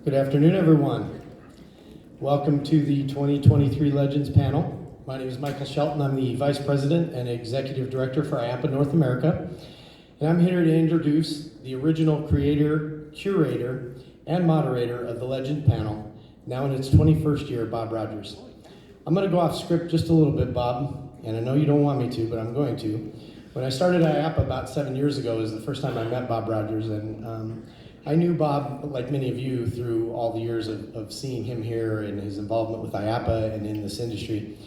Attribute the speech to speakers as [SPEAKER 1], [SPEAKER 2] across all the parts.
[SPEAKER 1] Good afternoon, everyone. Welcome to the 2023 Legends panel. My name is Michael Shelton. I'm the Vice President and Executive Director for IAAPA North America. And I'm here to introduce the original creator, curator, and moderator of the Legend panel, now in its 21st year, Bob Rogers. I'm going to go off script just a little bit, Bob, and I know you don't want me to, but I'm going to. When I started IAAPA about 7 years ago was the first time I met Bob Rogers, and I knew Bob, like many of you, through all the years of seeing him here and his involvement with IAAPA and in this industry.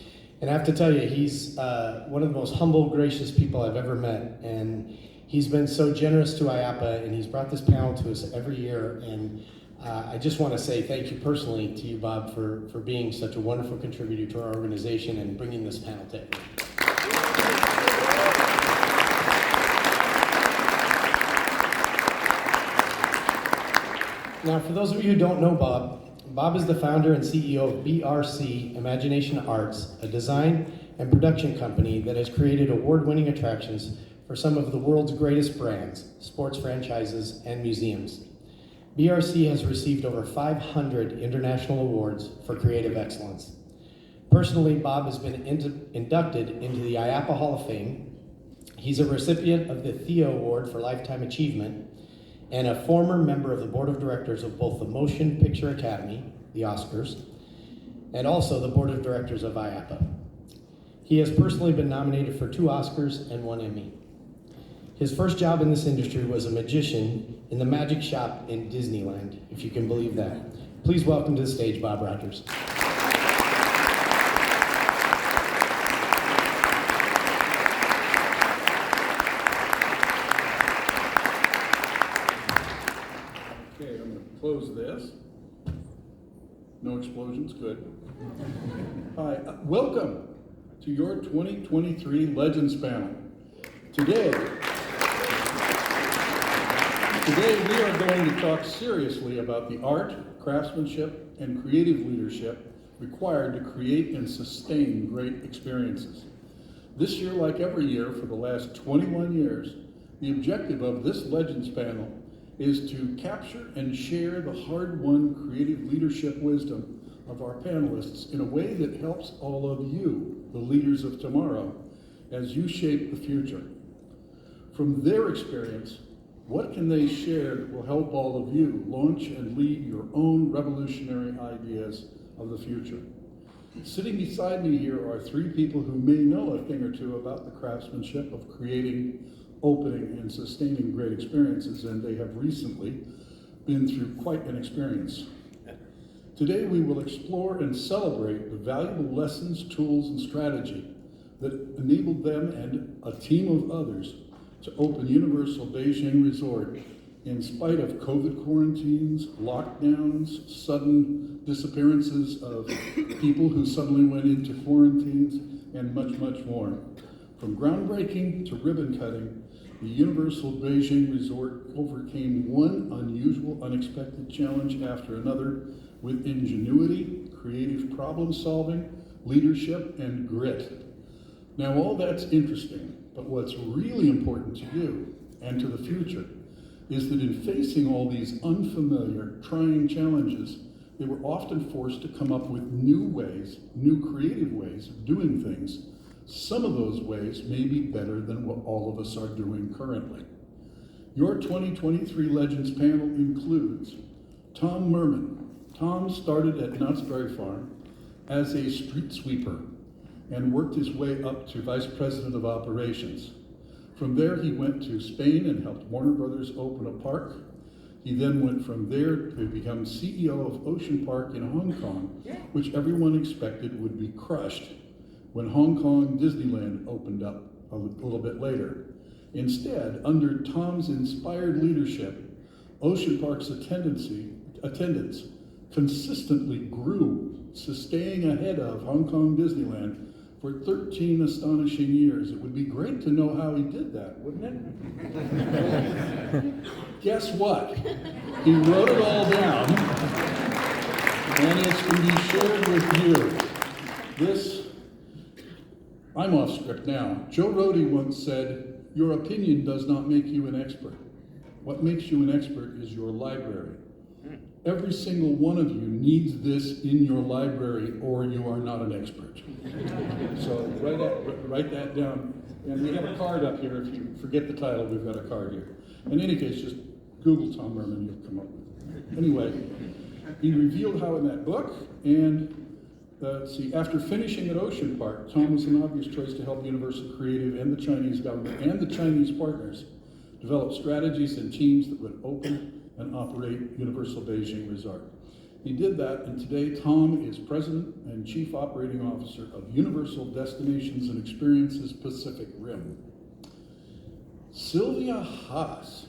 [SPEAKER 1] And I have to tell you, he's one of the most humble, gracious people I've ever met, and he's been so generous to IAAPA, and he's brought this panel to us every year, and I just want to say thank you personally to you, Bob, for being such a wonderful contributor to our organization and bringing this panel to everyone. Now, for those of you who don't know Bob is the founder and CEO of BRC Imagination Arts, a design and production company that has created award-winning attractions for some of the world's greatest brands, sports franchises, and museums. BRC has received over 500 international awards for creative excellence. Personally, Bob has been inducted into the IAAPA Hall of Fame. He's a recipient of the Theo Award for Lifetime Achievement and a former member of the board of directors of both the Motion Picture Academy, the Oscars, and also the board of directors of IAAPA. He has personally been nominated for 2 Oscars and 1 Emmy. His first job in this industry was a magician in the magic shop in Disneyland, if you can believe that. Please welcome to the stage, Bob Rogers.
[SPEAKER 2] Okay, I'm going to close this. No explosions, good. Hi, welcome to your 2023 Legends panel. Today we are going to talk seriously about the art, craftsmanship, and creative leadership required to create and sustain great experiences. This year, like every year for the last 21 years, the objective of this Legends panel is to capture and share the hard-won creative leadership wisdom of our panelists in a way that helps all of you, the leaders of tomorrow, as you shape the future. From their experience, what can they share that will help all of you launch and lead your own revolutionary ideas of the future? Sitting beside me here are 3 people who may know a thing or two about the craftsmanship of creating, opening, and sustaining great experiences, and they have recently been through quite an experience. Today we will explore and celebrate the valuable lessons, tools, and strategy that enabled them and a team of others to open Universal Beijing Resort in spite of COVID quarantines, lockdowns, sudden disappearances of people who suddenly went into quarantines, and much, much more. From groundbreaking to ribbon cutting, the Universal Beijing Resort overcame one unusual, unexpected challenge after another with ingenuity, creative problem solving, leadership, and grit. Now, all that's interesting. But what's really important to you and to the future is that in facing all these unfamiliar, trying challenges, they were often forced to come up with new ways, new creative ways of doing things. Some of those ways may be better than what all of us are doing currently. Your 2023 Legends panel includes Tom Merman. Tom started at Knott's Berry Farm as a street sweeper and worked his way up to Vice President of Operations. From there, he went to Spain and helped Warner Brothers open a park. He then went from there to become CEO of Ocean Park in Hong Kong, which everyone expected would be crushed when Hong Kong Disneyland opened up a little bit later. Instead, under Tom's inspired leadership, Ocean Park's attendance consistently grew, staying ahead of Hong Kong Disneyland for 13 astonishing years. It would be great to know how he did that, wouldn't it? Guess what? He wrote it all down, and it's to be shared with you. I'm off script now. Joe Rohde once said, "Your opinion does not make you an expert. What makes you an expert is your library." Every single one of you needs this in your library or you are not an expert. So write that down. And we have a card up here. If you forget the title, we've got a card here. In any case, just Google Tom Merman, you'll come up with it. Anyway, he revealed how in that book, and after finishing at Ocean Park, Tom was an obvious choice to help Universal Creative and the Chinese government and the Chinese partners develop strategies and teams that would open and operate Universal Beijing Resort. He did that, and today Tom is President and Chief Operating Officer of Universal Destinations and Experiences Pacific Rim. Sylvia Haas,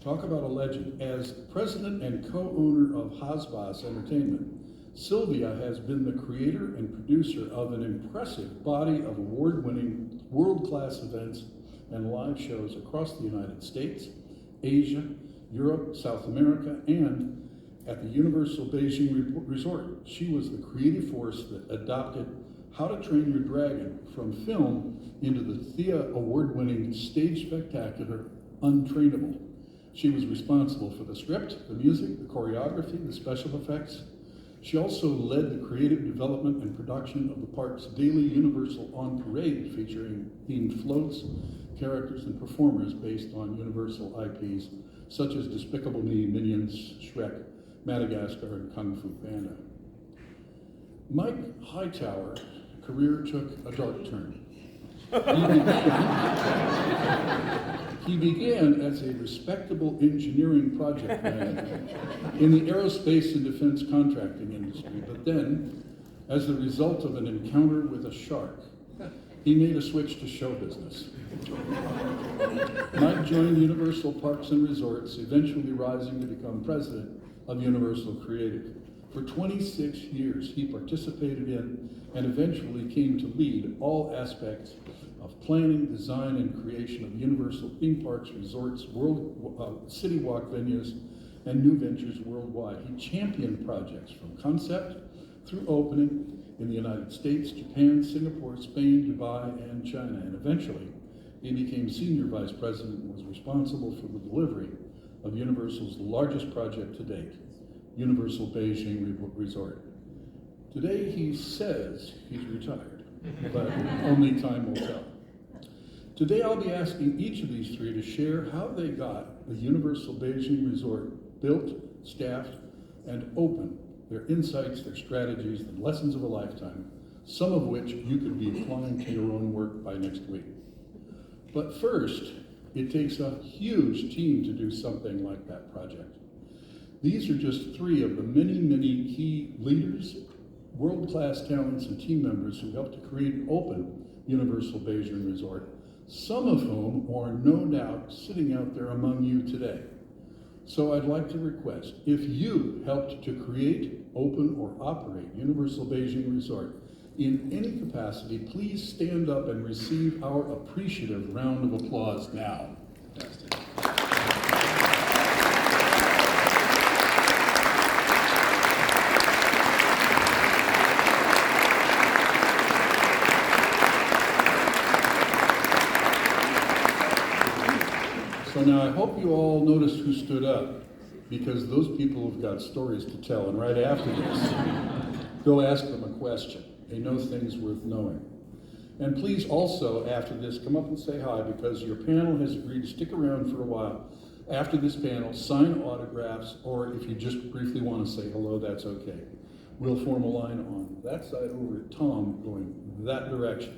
[SPEAKER 2] talk about a legend. As President and co-owner of Haas Entertainment, Sylvia has been the creator and producer of an impressive body of award-winning, world-class events and live shows across the United States, Asia, Europe, South America, and at the Universal Beijing Resort. She was the creative force that adopted How to Train Your Dragon from film into the Thea award-winning stage spectacular Untrainable. She was responsible for the script, the music, the choreography, the special effects. She also led the creative development and production of the park's daily Universal On Parade, featuring themed floats, characters, and performers based on Universal IPs such as Despicable Me, Minions, Shrek, Madagascar, and Kung Fu Panda. Mike Hightower's career took a dark turn. He began as a respectable engineering project manager in the aerospace and defense contracting industry, but then, as the result of an encounter with a shark, he made a switch to show business. Mike joined Universal Parks and Resorts, eventually rising to become president of Universal Creative. For 26 years, he participated in and eventually came to lead all aspects of planning, design, and creation of Universal theme parks, resorts, city walk venues, and new ventures worldwide. He championed projects from concept through opening in the United States, Japan, Singapore, Spain, Dubai, and China. And eventually, he became senior vice president and was responsible for the delivery of Universal's largest project to date, Universal Beijing Resort. Today, he says he's retired, but only time will tell. Today, I'll be asking each of these three to share how they got the Universal Beijing Resort built, staffed, and open, their insights, their strategies, the lessons of a lifetime, some of which you could be applying to your own work by next week. But first, it takes a huge team to do something like that project. These are just three of the many, many key leaders, world-class talents, and team members who helped to create and open Universal Beijing Resort, some of whom are no doubt sitting out there among you today. So I'd like to request, if you helped to create, open, or operate Universal Beijing Resort in any capacity, please stand up and receive our appreciative round of applause now. Fantastic. So now I hope you all noticed who stood up, because those people have got stories to tell, and right after this, go ask them a question. They know things worth knowing. And please also, after this, come up and say hi, because your panel has agreed to stick around for a while. After this panel, sign autographs, or if you just briefly want to say hello, that's okay. We'll form a line on that side over at Tom going that direction.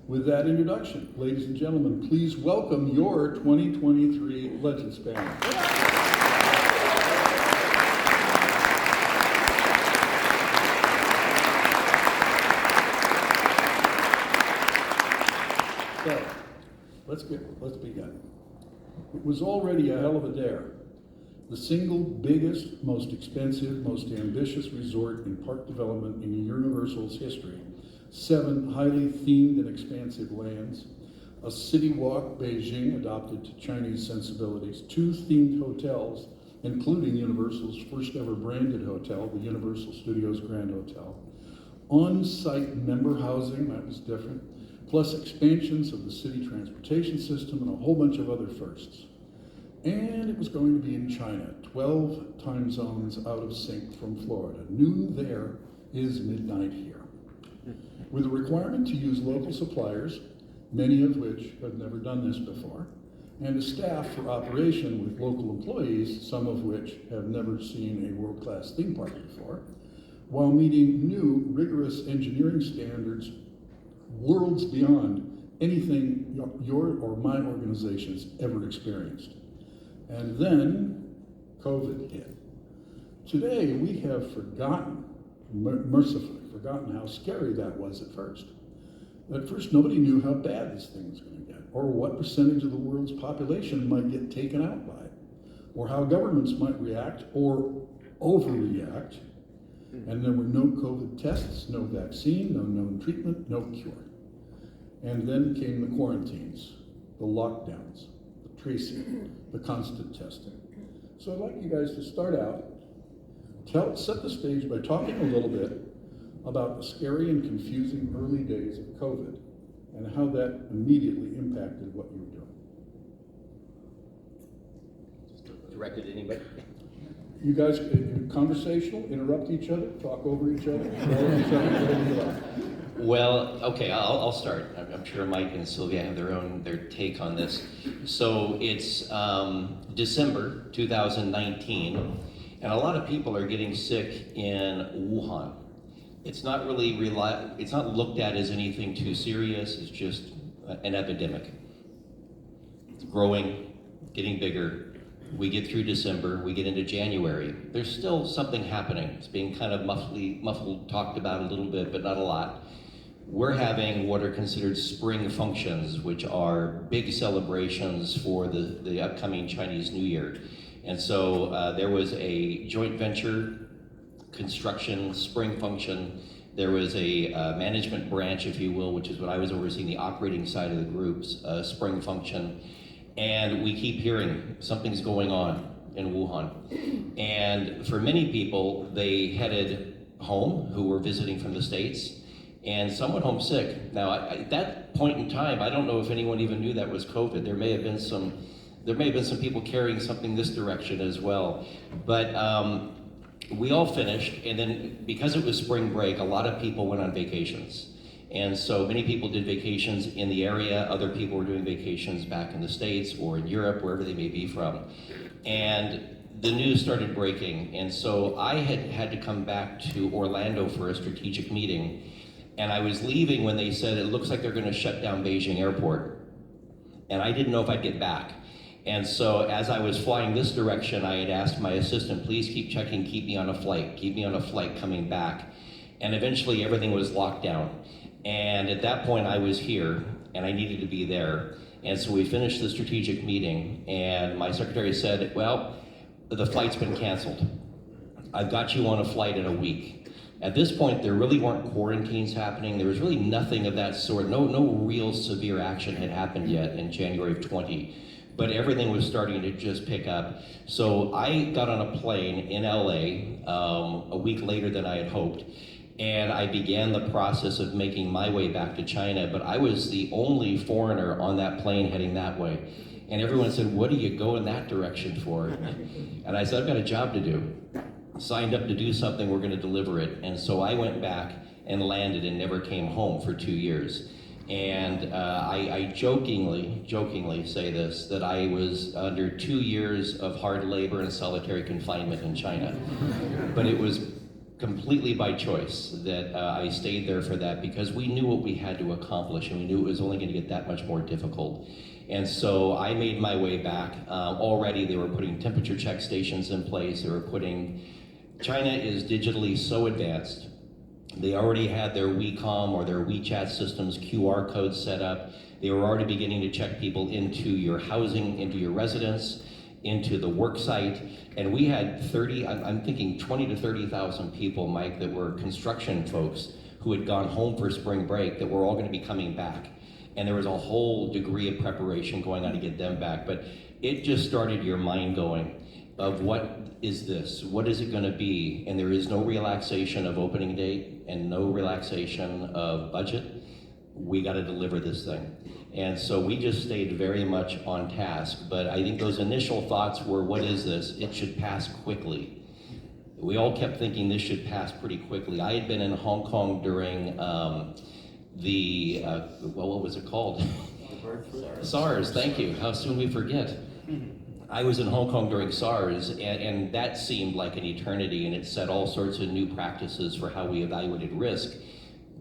[SPEAKER 2] With that introduction, ladies and gentlemen, please welcome your 2023 Legends panel. So, let's begin. It was already a hell of a dare. The single biggest, most expensive, most ambitious resort in park development in Universal's history. 7 highly themed and expansive lands, a city walk, Beijing, adopted to Chinese sensibilities, 2 themed hotels, including Universal's first ever branded hotel, the Universal Studios Grand Hotel, on-site member housing, that was different, plus expansions of the city transportation system and a whole bunch of other firsts. And it was going to be in China, 12 time zones out of sync from Florida. Noon there is midnight here. With a requirement to use local suppliers, many of which have never done this before, and a staff for operation with local employees, some of which have never seen a world-class theme park before, while meeting new rigorous engineering standards worlds beyond anything your or my organization has ever experienced. And then COVID hit. Today we have forgotten, mercifully forgotten how scary that was at first. At first nobody knew how bad this thing was going to get, or what percentage of the world's population might get taken out by it, or how governments might react or overreact. And there were no COVID tests, no vaccine, no known treatment, no cure. And then came the quarantines, the lockdowns, the tracing, the constant testing. So I'd like you guys to start out, set the stage by talking a little bit about the scary and confusing early days of COVID and how that immediately impacted what you were doing.
[SPEAKER 3] Directed at anybody?
[SPEAKER 2] You guys, conversational, interrupt each other, talk over each other, follow each other, whatever you like.
[SPEAKER 3] Well, okay, I'll start. I'm sure Mike and Sylvia have their take on this. So it's December 2019, and a lot of people are getting sick in Wuhan. It's not really it's not looked at as anything too serious. It's just an epidemic. It's growing, getting bigger. We get through December, we get into January. There's still something happening. It's being kind of muffled, talked about a little bit, but not a lot. We're having what are considered spring functions, which are big celebrations for the upcoming Chinese New Year. And so there was a joint venture construction spring function. There was a management branch, if you will, which is what I was overseeing, the operating side of the group's spring function. And we keep hearing something's going on in Wuhan. And for many people, they headed home who were visiting from the States, and some went home sick. Now, at that point in time, I don't know if anyone even knew that was COVID. There may have been some people carrying something this direction as well. But we all finished, and then because it was spring break, a lot of people went on vacations. And so many people did vacations in the area, other people were doing vacations back in the States or in Europe, wherever they may be from. And the news started breaking, and so I had to come back to Orlando for a strategic meeting, and I was leaving when they said it looks like they're going to shut down Beijing Airport. And I didn't know if I'd get back. And so as I was flying this direction, I had asked my assistant, please keep checking, keep me on a flight coming back. And eventually everything was locked down. And at that point I was here and I needed to be there. And so we finished the strategic meeting and my secretary said, well, the flight's been canceled. I've got you on a flight in a week. At this point, there really weren't quarantines happening. There was really nothing of that sort. No real severe action had happened yet in January of 20. But everything was starting to just pick up. So I got on a plane in LA a week later than I had hoped. And I began the process of making my way back to China, but I was the only foreigner on that plane heading that way. And everyone said, what do you go in that direction for? And I said, I've got a job to do. Signed up to do something, we're gonna deliver it. And so I went back and landed and never came home for 2 years. And I jokingly say this, that I was under 2 years of hard labor and solitary confinement in China. But it was completely by choice that I stayed there for that because we knew what we had to accomplish and we knew it was only gonna get that much more difficult. And so I made my way back. Already they were putting temperature check stations in place. China is digitally so advanced. They already had their WeCom or their WeChat systems QR codes set up. They were already beginning to check people into your housing, into your residence, into the work site. And we had I'm thinking 20 to 30,000 people, Mike, that were construction folks who had gone home for spring break that were all gonna be coming back. And there was a whole degree of preparation going on to get them back. But it just started your mind going of what is this? What is it gonna be? And there is no relaxation of opening date and no relaxation of budget. we got to deliver this thing. And so we just stayed very much on task. But I think those initial thoughts were, what is this? It should pass quickly. We all kept thinking this should pass pretty quickly. I had been in Hong Kong during what was it called? SARS, thank you. How soon we forget. I was in Hong Kong during SARS, and that seemed like an eternity, and it set all sorts of new practices for how we evaluated risk.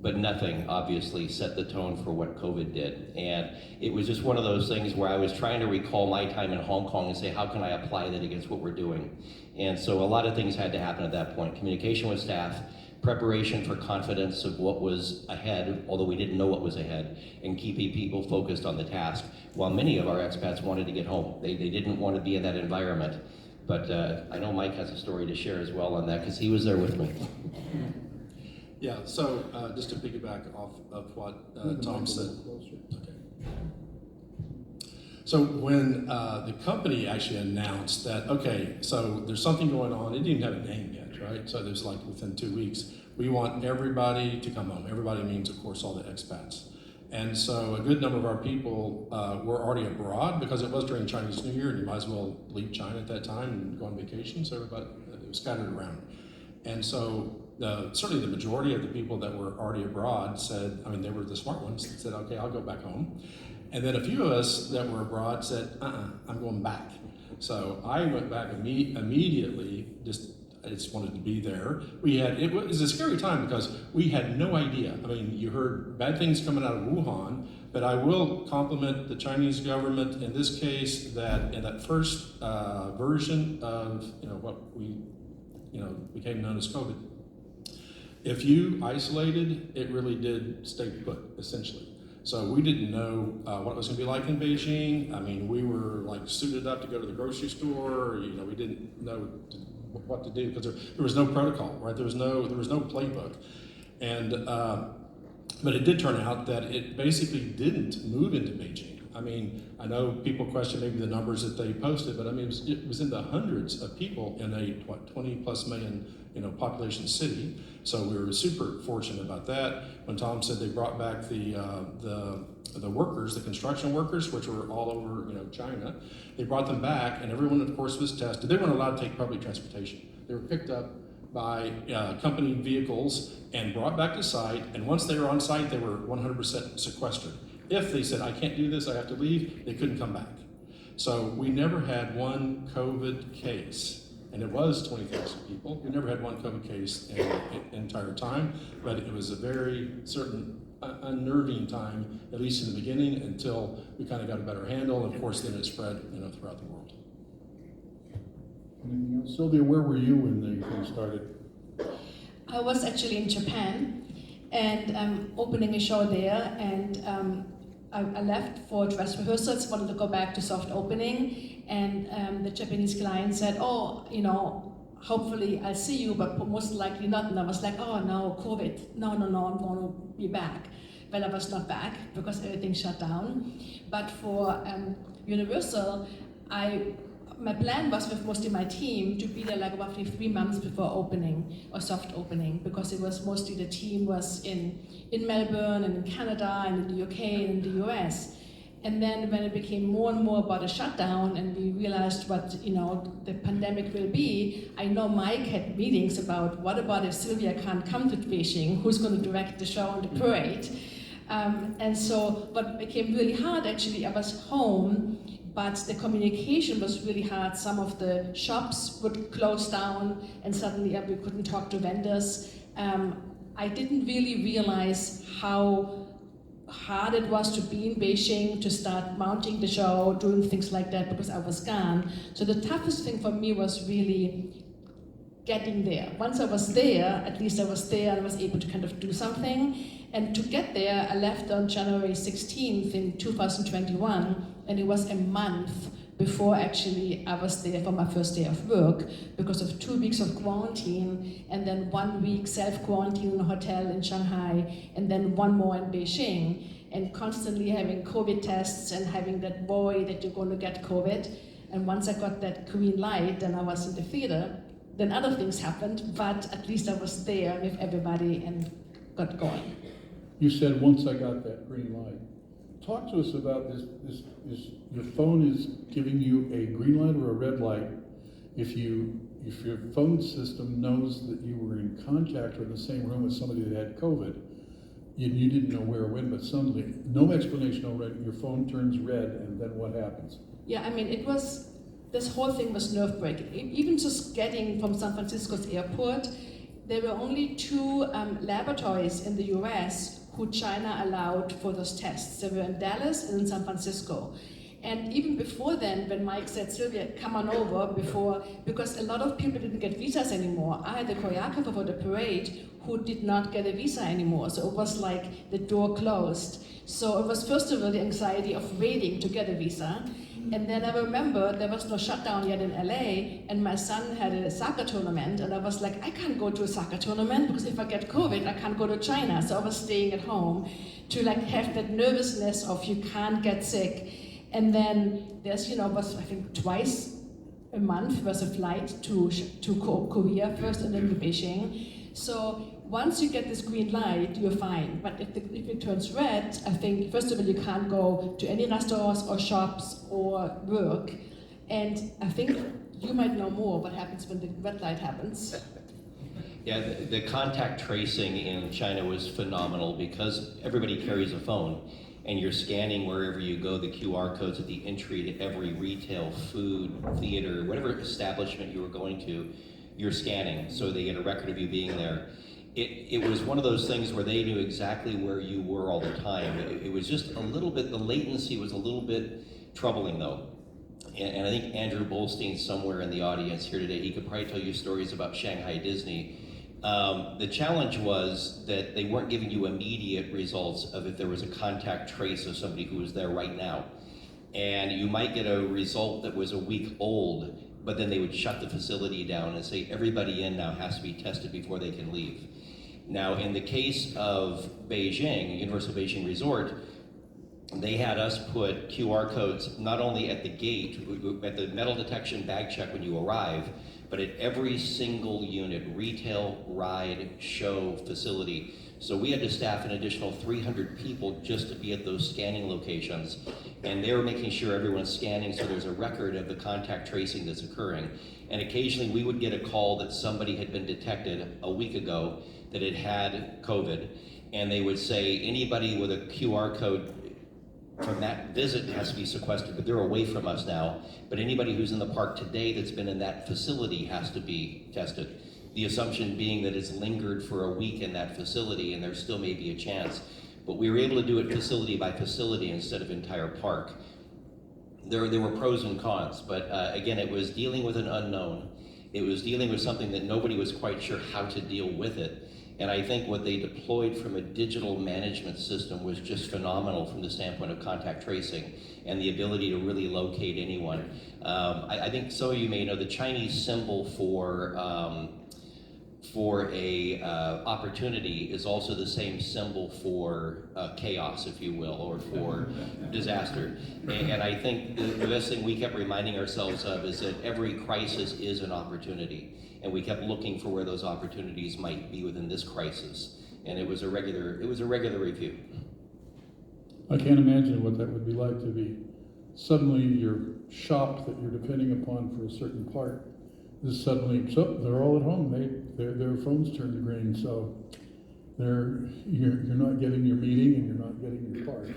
[SPEAKER 3] But nothing, obviously, set the tone for what COVID did. And it was just one of those things where I was trying to recall my time in Hong Kong and say, how can I apply that against what we're doing? And so a lot of things had to happen at that point. Communication with staff, preparation for confidence of what was ahead, although we didn't know what was ahead, and keeping people focused on the task, while many of our expats wanted to get home. They didn't want to be in that environment. But I know Mike has a story to share as well on that, because he was there with me.
[SPEAKER 4] Yeah, so just to piggyback off of what Tom said. Okay. So when the company actually announced that, okay, so there's something going on, it didn't even have a name yet, right? So there's like within 2 weeks, we want everybody to come home. Everybody means, of course, all the expats. And so a good number of our people were already abroad because it was during Chinese New Year, and you might as well leave China at that time and go on vacation, so everybody, it was scattered around. And so certainly the majority of the people that were already abroad said, I mean, they were the smart ones, that said, okay, I'll go back home. And then a few of us that were abroad said, I'm going back. So I went back immediately, I just wanted to be there. It was a scary time because we had no idea. I mean, you heard bad things coming out of Wuhan, but I will compliment the Chinese government in this case that in that first version of what we became known as COVID, if you isolated, it really did stay put, essentially. So we didn't know what it was going to be like in Beijing. I mean, we were like suited up to go to the grocery store. We didn't know what to do because there was no protocol, right? There was no playbook, and but it did turn out that it basically didn't move into Beijing. I mean, I know people question maybe the numbers that they posted, but I mean, it was in the hundreds of people in a 20+ million population city. So we were super fortunate about that. When Tom said they brought back the workers, the construction workers, which were all over China, they brought them back, and everyone, of course, was tested. They weren't allowed to take public transportation. They were picked up by company vehicles and brought back to site. And once they were on site, they were 100% sequestered. If they said, I can't do this, I have to leave, they couldn't come back. So we never had one COVID case, and it was 20,000 people. We never had one COVID case in the entire time, but it was a very certain unnerving time, at least in the beginning, until we kind of got a better handle, and of course then it spread throughout the world.
[SPEAKER 2] Anything else? Sylvia, where were you when the thing started?
[SPEAKER 5] I was actually in Japan and opening a show there, and I left for dress rehearsals, wanted to go back to soft opening, and the Japanese client said, hopefully I'll see you, but most likely not. And I was like, oh no, COVID, no, I'm going to be back. Well, I was not back because everything shut down. But for Universal, my plan was with mostly my team to be there like roughly 3 months before opening or soft opening, because it was mostly the team was in Melbourne and in Canada and in the UK and in the US. And then when it became more and more about a shutdown and we realized what the pandemic will be, I know Mike had meetings about what about if Sylvia can't come to Beijing, who's going to direct the show and the parade. And so what became really hard, actually, I was home, but the communication was really hard. Some of the shops would close down and suddenly we couldn't talk to vendors. I didn't really realize how hard it was to be in Beijing, to start mounting the show, doing things like that, because I was gone. So the toughest thing for me was really getting there. Once I was there, at least I was there and I was able to kind of do something. And to get there, I left on January 16th in 2021, and it was a month before actually I was there for my first day of work because of 2 weeks of quarantine, and then 1 week self-quarantine in a hotel in Shanghai, and then one more in Beijing, and constantly having COVID tests and having that worry that you're going to get COVID. And once I got that green light and I was in the theater, then other things happened, but at least I was there with everybody and got going.
[SPEAKER 2] You said, once I got that green light. Talk to us about this, your phone is giving you a green light or a red light if your phone system knows that you were in contact or in the same room with somebody that had COVID. You didn't know where or when, but suddenly, no explanation, no red, your phone turns red, and then what happens?
[SPEAKER 5] Yeah, I mean, this whole thing was nerve-breaking. Even just getting from San Francisco's airport, there were only 2 laboratories in the US who China allowed for those tests. They were in Dallas and in San Francisco. And even before then, when Mike said, Sylvia, come on over, because a lot of people didn't get visas anymore. I had a choreographer for the parade who did not get a visa anymore. So it was like the door closed. So it was first of all the anxiety of waiting to get a visa. And then I remember there was no shutdown yet in LA, and my son had a soccer tournament, and I was like, I can't go to a soccer tournament because if I get COVID, I can't go to China. So I was staying at home to like have that nervousness of you can't get sick. And then there's, was I think twice a month was a flight to Korea first and then to Beijing. So once you get this green light, you're fine. But if it turns red, I think first of all you can't go to any restaurants or shops or work. And I think you might know more what happens when the red light happens.
[SPEAKER 3] Yeah, the contact tracing in China was phenomenal because everybody carries a phone. And you're scanning wherever you go, the QR codes at the entry to every retail, food, theater, whatever establishment you were going to, you're scanning, so they get a record of you being there. It was one of those things where they knew exactly where you were all the time. It was just a little bit, the latency was a little bit troubling though. And I think Andrew Bolstein's somewhere in the audience here today. He could probably tell you stories about Shanghai Disney. The challenge was that they weren't giving you immediate results of if there was a contact trace of somebody who was there right now. And you might get a result that was a week old, but then they would shut the facility down and say everybody in now has to be tested before they can leave. Now, in the case of Beijing, Universal Beijing Resort, they had us put QR codes not only at the gate, at the metal detection bag check when you arrive, but at every single unit, retail, ride, show, facility. So we had to staff an additional 300 people just to be at those scanning locations. And they were making sure everyone's scanning so there's a record of the contact tracing that's occurring. And occasionally we would get a call that somebody had been detected a week ago that had COVID. And they would say, anybody with a QR code from that visit has to be sequestered, but they're away from us now. But anybody who's in the park today that's been in that facility has to be tested. The assumption being that it's lingered for a week in that facility and there still may be a chance. But we were able to do it facility by facility instead of entire park. There were pros and cons, but again, it was dealing with an unknown. It was dealing with something that nobody was quite sure how to deal with it. And I think what they deployed from a digital management system was just phenomenal from the standpoint of contact tracing and the ability to really locate anyone. I think some of you may know the Chinese symbol for a opportunity is also the same symbol for chaos, if you will, or for disaster. And I think the best thing we kept reminding ourselves of is that every crisis is an opportunity. And we kept looking for where those opportunities might be within this crisis. And it was a regular review.
[SPEAKER 2] I can't imagine what that would be like to be suddenly your shop that you're depending upon for a certain part is suddenly, so they're all at home. Their phones turn to green, so you're not getting your meeting and you're not getting your part.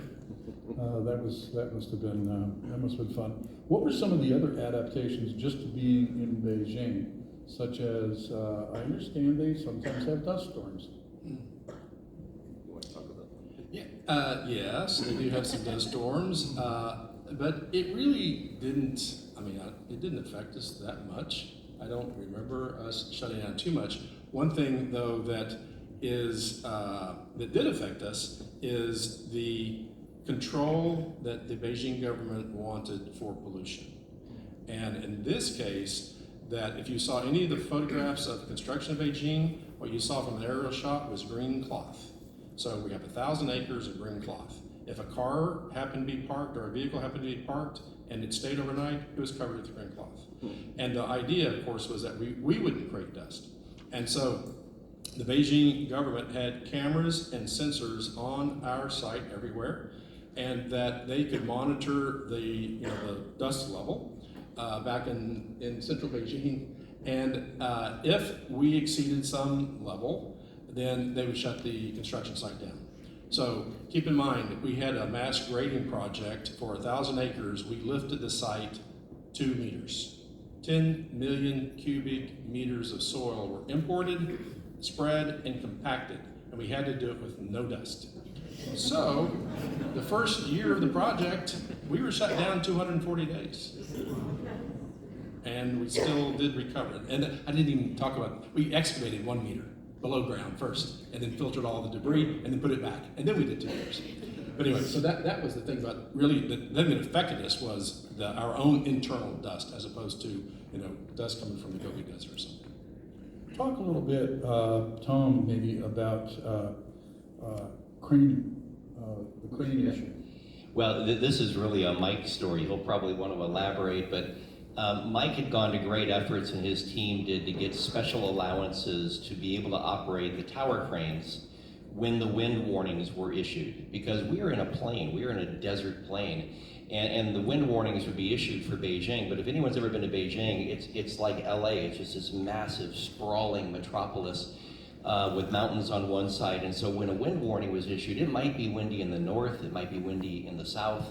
[SPEAKER 2] That must have been fun. What were some of the other adaptations just to being in Beijing? Such as, I understand they sometimes have dust storms.
[SPEAKER 3] You want to talk about that?
[SPEAKER 4] Yeah, yes, they do have some dust storms, but it really didn't, it didn't affect us that much. I don't remember us shutting down too much. One thing, though, that did affect us is the control that the Beijing government wanted for pollution. And in this case, that if you saw any of the photographs of the construction of Beijing, what you saw from an aerial shot was green cloth. So we have 1,000 acres of green cloth. If a car happened to be parked or a vehicle happened to be parked and it stayed overnight, it was covered with green cloth. And the idea, of course, was that we wouldn't create dust. And so the Beijing government had cameras and sensors on our site everywhere, and that they could monitor the dust level back in central Beijing. And if we exceeded some level, then they would shut the construction site down. So keep in mind, if we had a mass grading project for 1,000 acres, we lifted the site 2 meters. 10 million cubic meters of soil were imported, spread, and compacted, and we had to do it with no dust. So the first year of the project, we were shut down 240 days. And we still did recover. And I didn't even talk about, we excavated 1 meter below ground first, and then filtered all the debris, and then put it back. And then we did 2 years. But anyway, so that was the thing about really, the thing that affected us was our own internal dust, as opposed to, dust coming from the Gobi Desert or something.
[SPEAKER 2] Talk a little bit, Tom, maybe about crane, the crane issue.
[SPEAKER 3] Well, this is really a Mike story. He'll probably want to elaborate, but Mike had gone to great efforts, and his team did, to get special allowances to be able to operate the tower cranes when the wind warnings were issued. Because we are in a plain, we are in a desert plain, and the wind warnings would be issued for Beijing. But if anyone's ever been to Beijing, it's like LA. It's just this massive, sprawling metropolis with mountains on one side. And so when a wind warning was issued, it might be windy in the north, it might be windy in the south,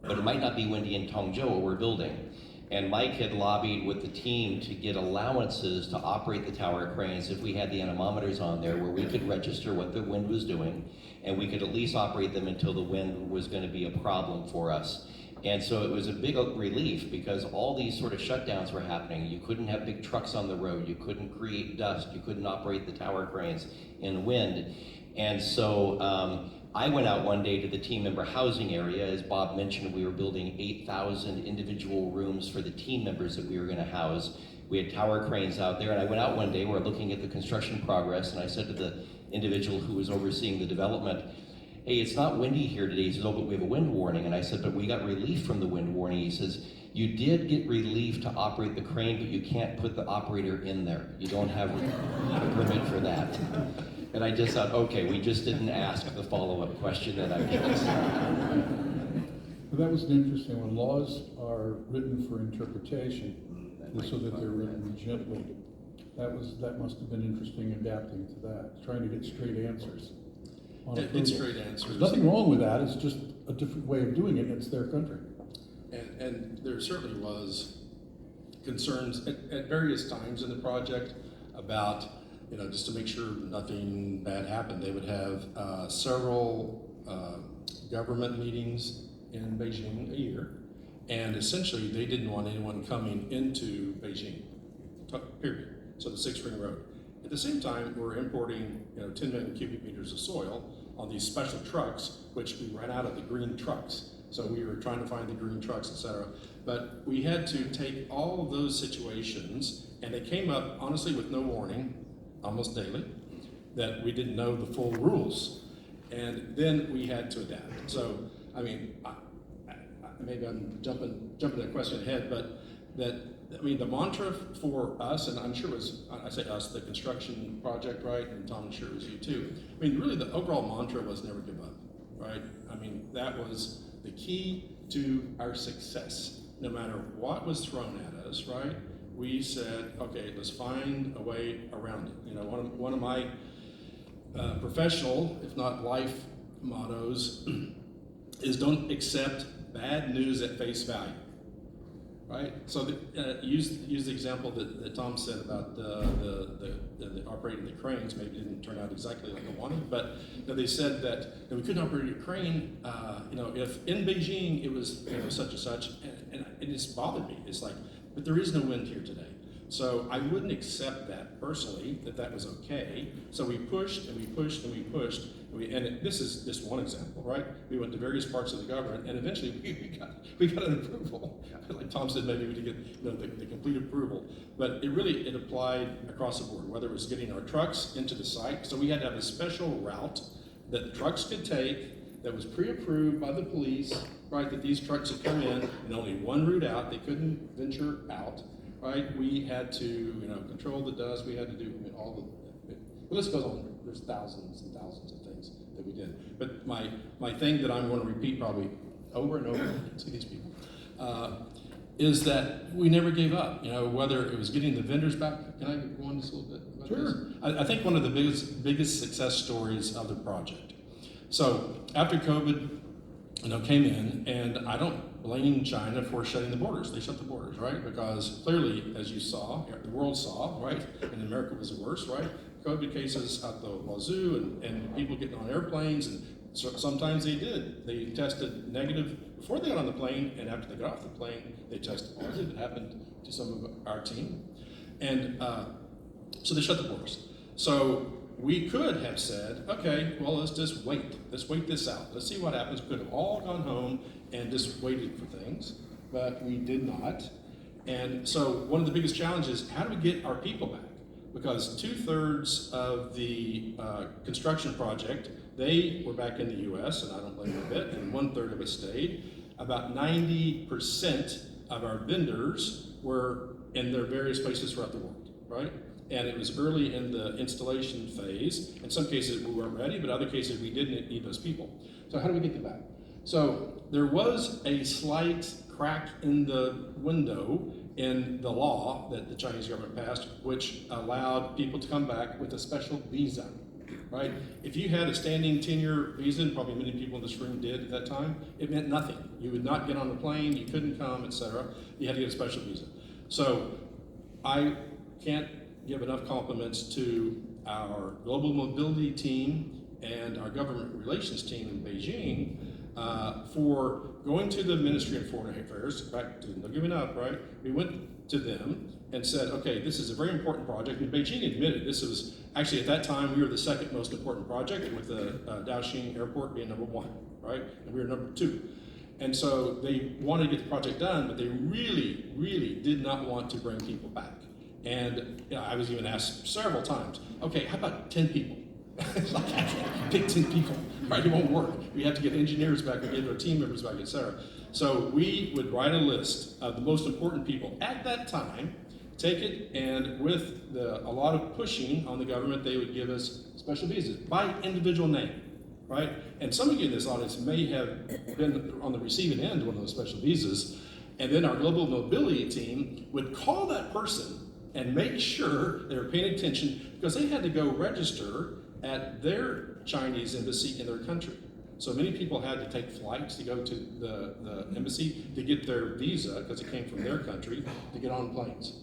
[SPEAKER 3] but it might not be windy in Tongzhou, where we're building. And Mike had lobbied with the team to get allowances to operate the tower cranes if we had the anemometers on there, where we could register what the wind was doing, and we could at least operate them until the wind was going to be a problem for us. And so it was a big relief, because all these sort of shutdowns were happening. You couldn't have big trucks on the road, you couldn't create dust, you couldn't operate the tower cranes in wind. And so I went out one day to the team member housing area. As Bob mentioned, we were building 8,000 individual rooms for the team members that we were going to house. We had tower cranes out there, and I went out one day, we were looking at the construction progress, and I said to the individual who was overseeing the development, "Hey, it's not windy here today." He says, "Oh, but we have a wind warning." And I said, "But we got relief from the wind warning." He says, "You did get relief to operate the crane, but you can't put the operator in there. You don't have a permit for that." And I just thought, okay, we just didn't ask the follow-up question that I guess.
[SPEAKER 2] Well, that was an interesting one. Laws are written for interpretation, so that they're written gently. That must have been interesting, adapting to that, trying to get straight answers.
[SPEAKER 4] It's straight answers.
[SPEAKER 2] There's nothing wrong with that. It's just a different way of doing it. It's their country.
[SPEAKER 4] And there certainly was concerns at various times in the project about, just to make sure nothing bad happened. They would have several government meetings in Beijing a year, and essentially they didn't want anyone coming into Beijing, period. So the 6-ring road. At the same time, we're importing 10 million cubic meters of soil on these special trucks, which we ran out of the green trucks. So we were trying to find the green trucks, etc. But we had to take all of those situations, and they came up, honestly, with no warning, almost daily, that we didn't know the full rules. And then we had to adapt. So, I mean, maybe I'm jumping that question ahead, but the mantra for us, and I'm sure it was, I say us, the construction project, right? And Tom, I'm sure it was you too. I mean, really the overall mantra was never give up, right? I mean, that was the key to our success. No matter what was thrown at us, right? We said, okay, let's find a way around it. One of my professional, if not life mottos, is don't accept bad news at face value. Right. So use the example that Tom said about the operating the cranes. Maybe it didn't turn out exactly like I wanted, but they said that we couldn't operate a crane. If in Beijing it was such and such, and it just bothered me. It's like, but there is no wind here today. So I wouldn't accept that personally, that was okay. So we pushed and we pushed and we pushed. This is just one example, right? We went to various parts of the government, and eventually we got an approval. Like Tom said, maybe we did get the complete approval. But it applied across the board, whether it was getting our trucks into the site. So we had to have a special route that the trucks could take that was pre-approved by the police, right? That these trucks would come in and only one route out. They couldn't venture out. Right, we had to, control the dust. We had to do all The list goes on. There's thousands and thousands of things that we did. But my thing that I'm going to repeat probably over and over, I can see these people, is that we never gave up. You know, whether it was getting the vendors back. Can I go on just a little bit about this? I think one of the biggest success stories of the project. So after COVID, came in, and I don't blame China for shutting the borders. They shut the borders, right? Because clearly, as you saw, the world saw, right? And America was the worst, right? COVID cases at the wazoo, and people getting on airplanes, and so sometimes they did. They tested negative before they got on the plane, and after they got off the plane, they tested positive. It happened to some of our team. And so they shut the borders. So we could have said, okay, well, let's just wait. Let's wait this out. Let's see what happens. We could have all gone home and just waited for things, but we did not. And so one of the biggest challenges is how do we get our people back? Because 2/3 of the construction project, they were back in the US, and I don't blame them a bit, and 1/3 of it stayed. About 90% of our vendors were in their various places throughout the world, right? And it was early in the installation phase. In some cases we weren't ready, but other cases we didn't need those people. So how do we get them back? So there was a slight crack in the window in the law that the Chinese government passed, which allowed people to come back with a special visa, right? If you had a standing tenure visa, and probably many people in this room did at that time, it meant nothing. You would not get on the plane, you couldn't come, etc. You had to get a special visa. So I can't give enough compliments to our global mobility team and our government relations team in Beijing for going to the Ministry of Foreign Affairs, back to no giving up, right? We went to them and said, okay, this is a very important project. And Beijing admitted this was, actually at that time, we were the second most important project, with the Daoxing Airport being number 1, right? And we were number 2. And so they wanted to get the project done, but they really, really did not want to bring people back. And I was even asked several times, okay, how about 10 people? It's like, I can't pick 10 people, right? It won't work. We have to get engineers back, we get our team members back, etc. So we would write a list of the most important people at that time, take it, and with a lot of pushing on the government, they would give us special visas by individual name, right? And some of you in this audience may have been on the receiving end of one of those special visas, and then our global mobility team would call that person and make sure they were paying attention, because they had to go register at their Chinese embassy in their country. So many people had to take flights to go to the embassy to get their visa, because it came from their country, to get on planes.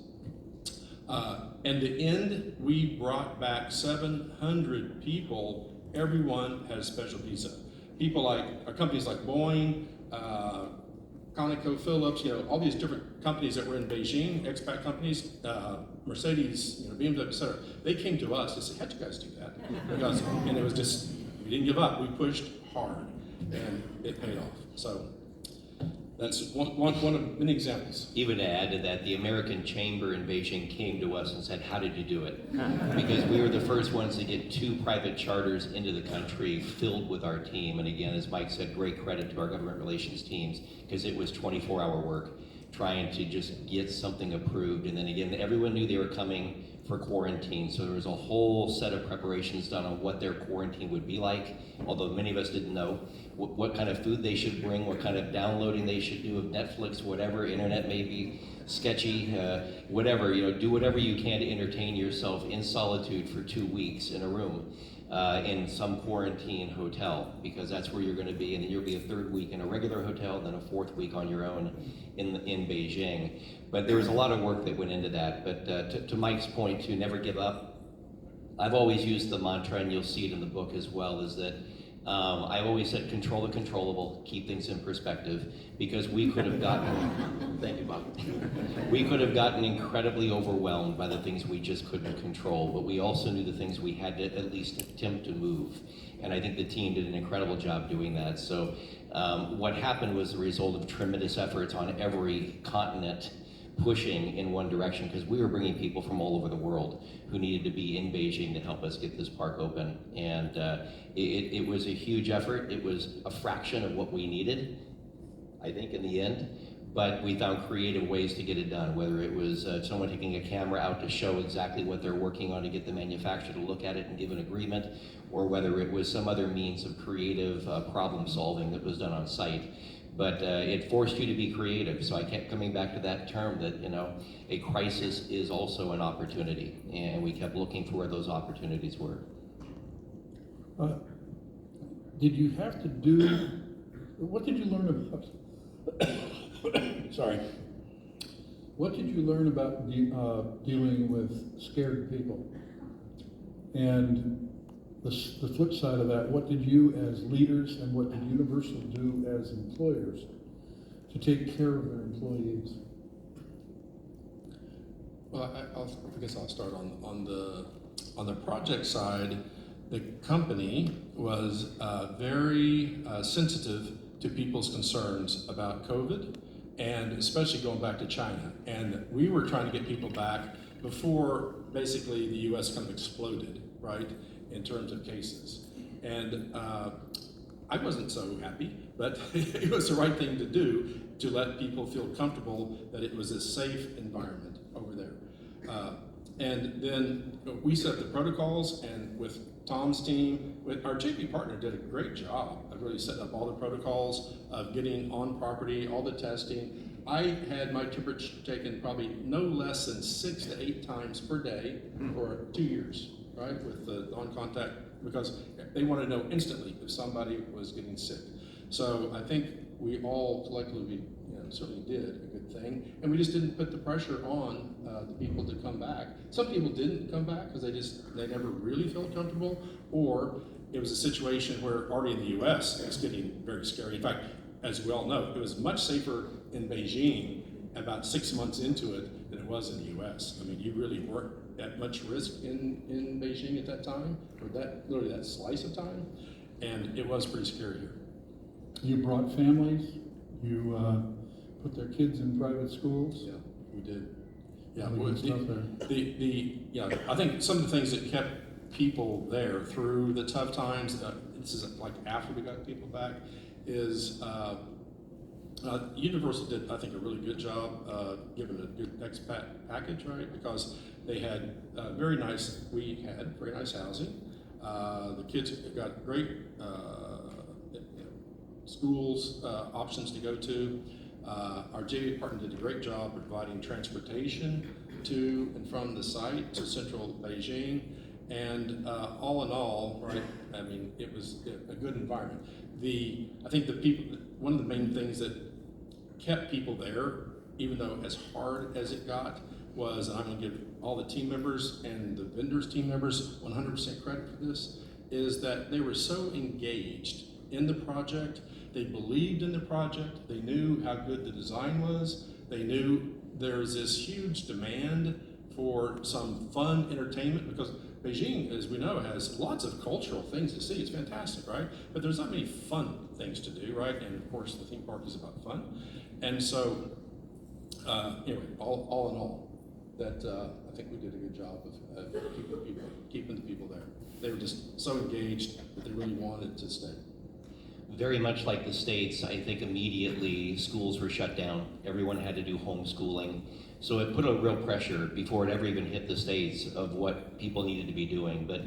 [SPEAKER 4] In the end, we brought back 700 people. Everyone had a special visa. People like, companies like Boeing, ConocoPhillips, all these different companies that were in Beijing, expat companies, Mercedes, BMW, etc. They came to us and said, how'd you guys do that? And it was just, we didn't give up. We pushed hard, and it paid off. So that's one of many examples.
[SPEAKER 3] Even to add to that, the American Chamber in Beijing came to us and said, how did you do it? Because we were the first ones to get 2 private charters into the country filled with our team. And again, as Mike said, great credit to our government relations teams, because it was 24-hour work trying to just get something approved. And then again, everyone knew they were coming for quarantine, so there was a whole set of preparations done on what their quarantine would be like, although many of us didn't know what kind of food they should bring, what kind of downloading they should do of Netflix, whatever, internet may be sketchy, whatever, do whatever you can to entertain yourself in solitude for 2 weeks in a room in some quarantine hotel, because that's where you're going to be, and then you'll be a 3rd week in a regular hotel, then a 4th week on your own in Beijing. But there was a lot of work that went into that. But to Mike's point, to never give up, I've always used the mantra, and you'll see it in the book as well, is that I always said control the controllable, keep things in perspective, because we could have gotten, thank you, Bob. We could have gotten incredibly overwhelmed by the things we just couldn't control, but we also knew the things we had to at least attempt to move. And I think the team did an incredible job doing that. So what happened was the result of tremendous efforts on every continent, pushing in one direction, because we were bringing people from all over the world who needed to be in Beijing to help us get this park open. And it was a huge effort. It was a fraction of what we needed, I think, in the end. but we found creative ways to get it done, whether it was someone taking a camera out to show exactly what they're working on to get the manufacturer to look at it and give an agreement, or whether it was some other means of creative problem solving that was done on site. But it forced you to be creative, so I kept coming back to that term that, you know, a crisis is also an opportunity, and we kept looking for where those opportunities were.
[SPEAKER 2] Did you have to do, what did you learn about, sorry, what did you learn about dealing with scared people? And the flip side of that, what did you as leaders and what did Universal do as employers to take care of their employees?
[SPEAKER 4] Well, I guess I'll start on the project side. The company was very sensitive to people's concerns about COVID, and especially going back to China. And we were trying to get people back before basically the U.S. kind of exploded, right, in terms of cases. And I wasn't so happy, but it was the right thing to do to let people feel comfortable that it was a safe environment over there. And then we set the protocols, and with Tom's team, our JV partner did a great job of really setting up all the protocols of getting on property, all the testing. I had my temperature taken probably no less than 6 to 8 times per day for 2 years, right, with the on-contact, because they want to know instantly if somebody was getting sick. So I think we all collectively, certainly did a good thing, and we just didn't put the pressure on the people to come back. Some people didn't come back because they never really felt comfortable, or it was a situation where already in the U.S. it's getting very scary. In fact, as we all know, it was much safer in Beijing about 6 months into it than it was in the U.S. I mean, you really weren't at much risk in Beijing at that time, or literally that slice of time, and it was pretty scary here.
[SPEAKER 2] You brought families, you put their kids in private schools.
[SPEAKER 4] Yeah, we did. Yeah,
[SPEAKER 2] Good stuff there.
[SPEAKER 4] I think some of the things that kept people there through the tough times, this is like after we got people back, is Universal did, I think, a really good job giving a good expat package, right? Because they had very nice housing. The kids got great schools, options to go to. Our JV partner did a great job providing transportation to and from the site to central Beijing, and all in all, right, I mean, it was a good environment. I think one of the main things that kept people there, even though as hard as it got, was, and I'm going to give all the team members and the vendors' team members 100% credit for this, is that they were so engaged in the project. They believed in the project. They knew how good the design was. They knew there was this huge demand for some fun entertainment, because Beijing, as we know, has lots of cultural things to see. It's fantastic, right? But there's not many fun things to do, right? And of course, the theme park is about fun. And so, anyway, all in all, I think we did a good job of keeping the people there. They were just so engaged that they really wanted to stay.
[SPEAKER 3] Very much like the States, I think immediately schools were shut down. Everyone had to do homeschooling. So it put a real pressure before it ever even hit the States of what people needed to be doing. But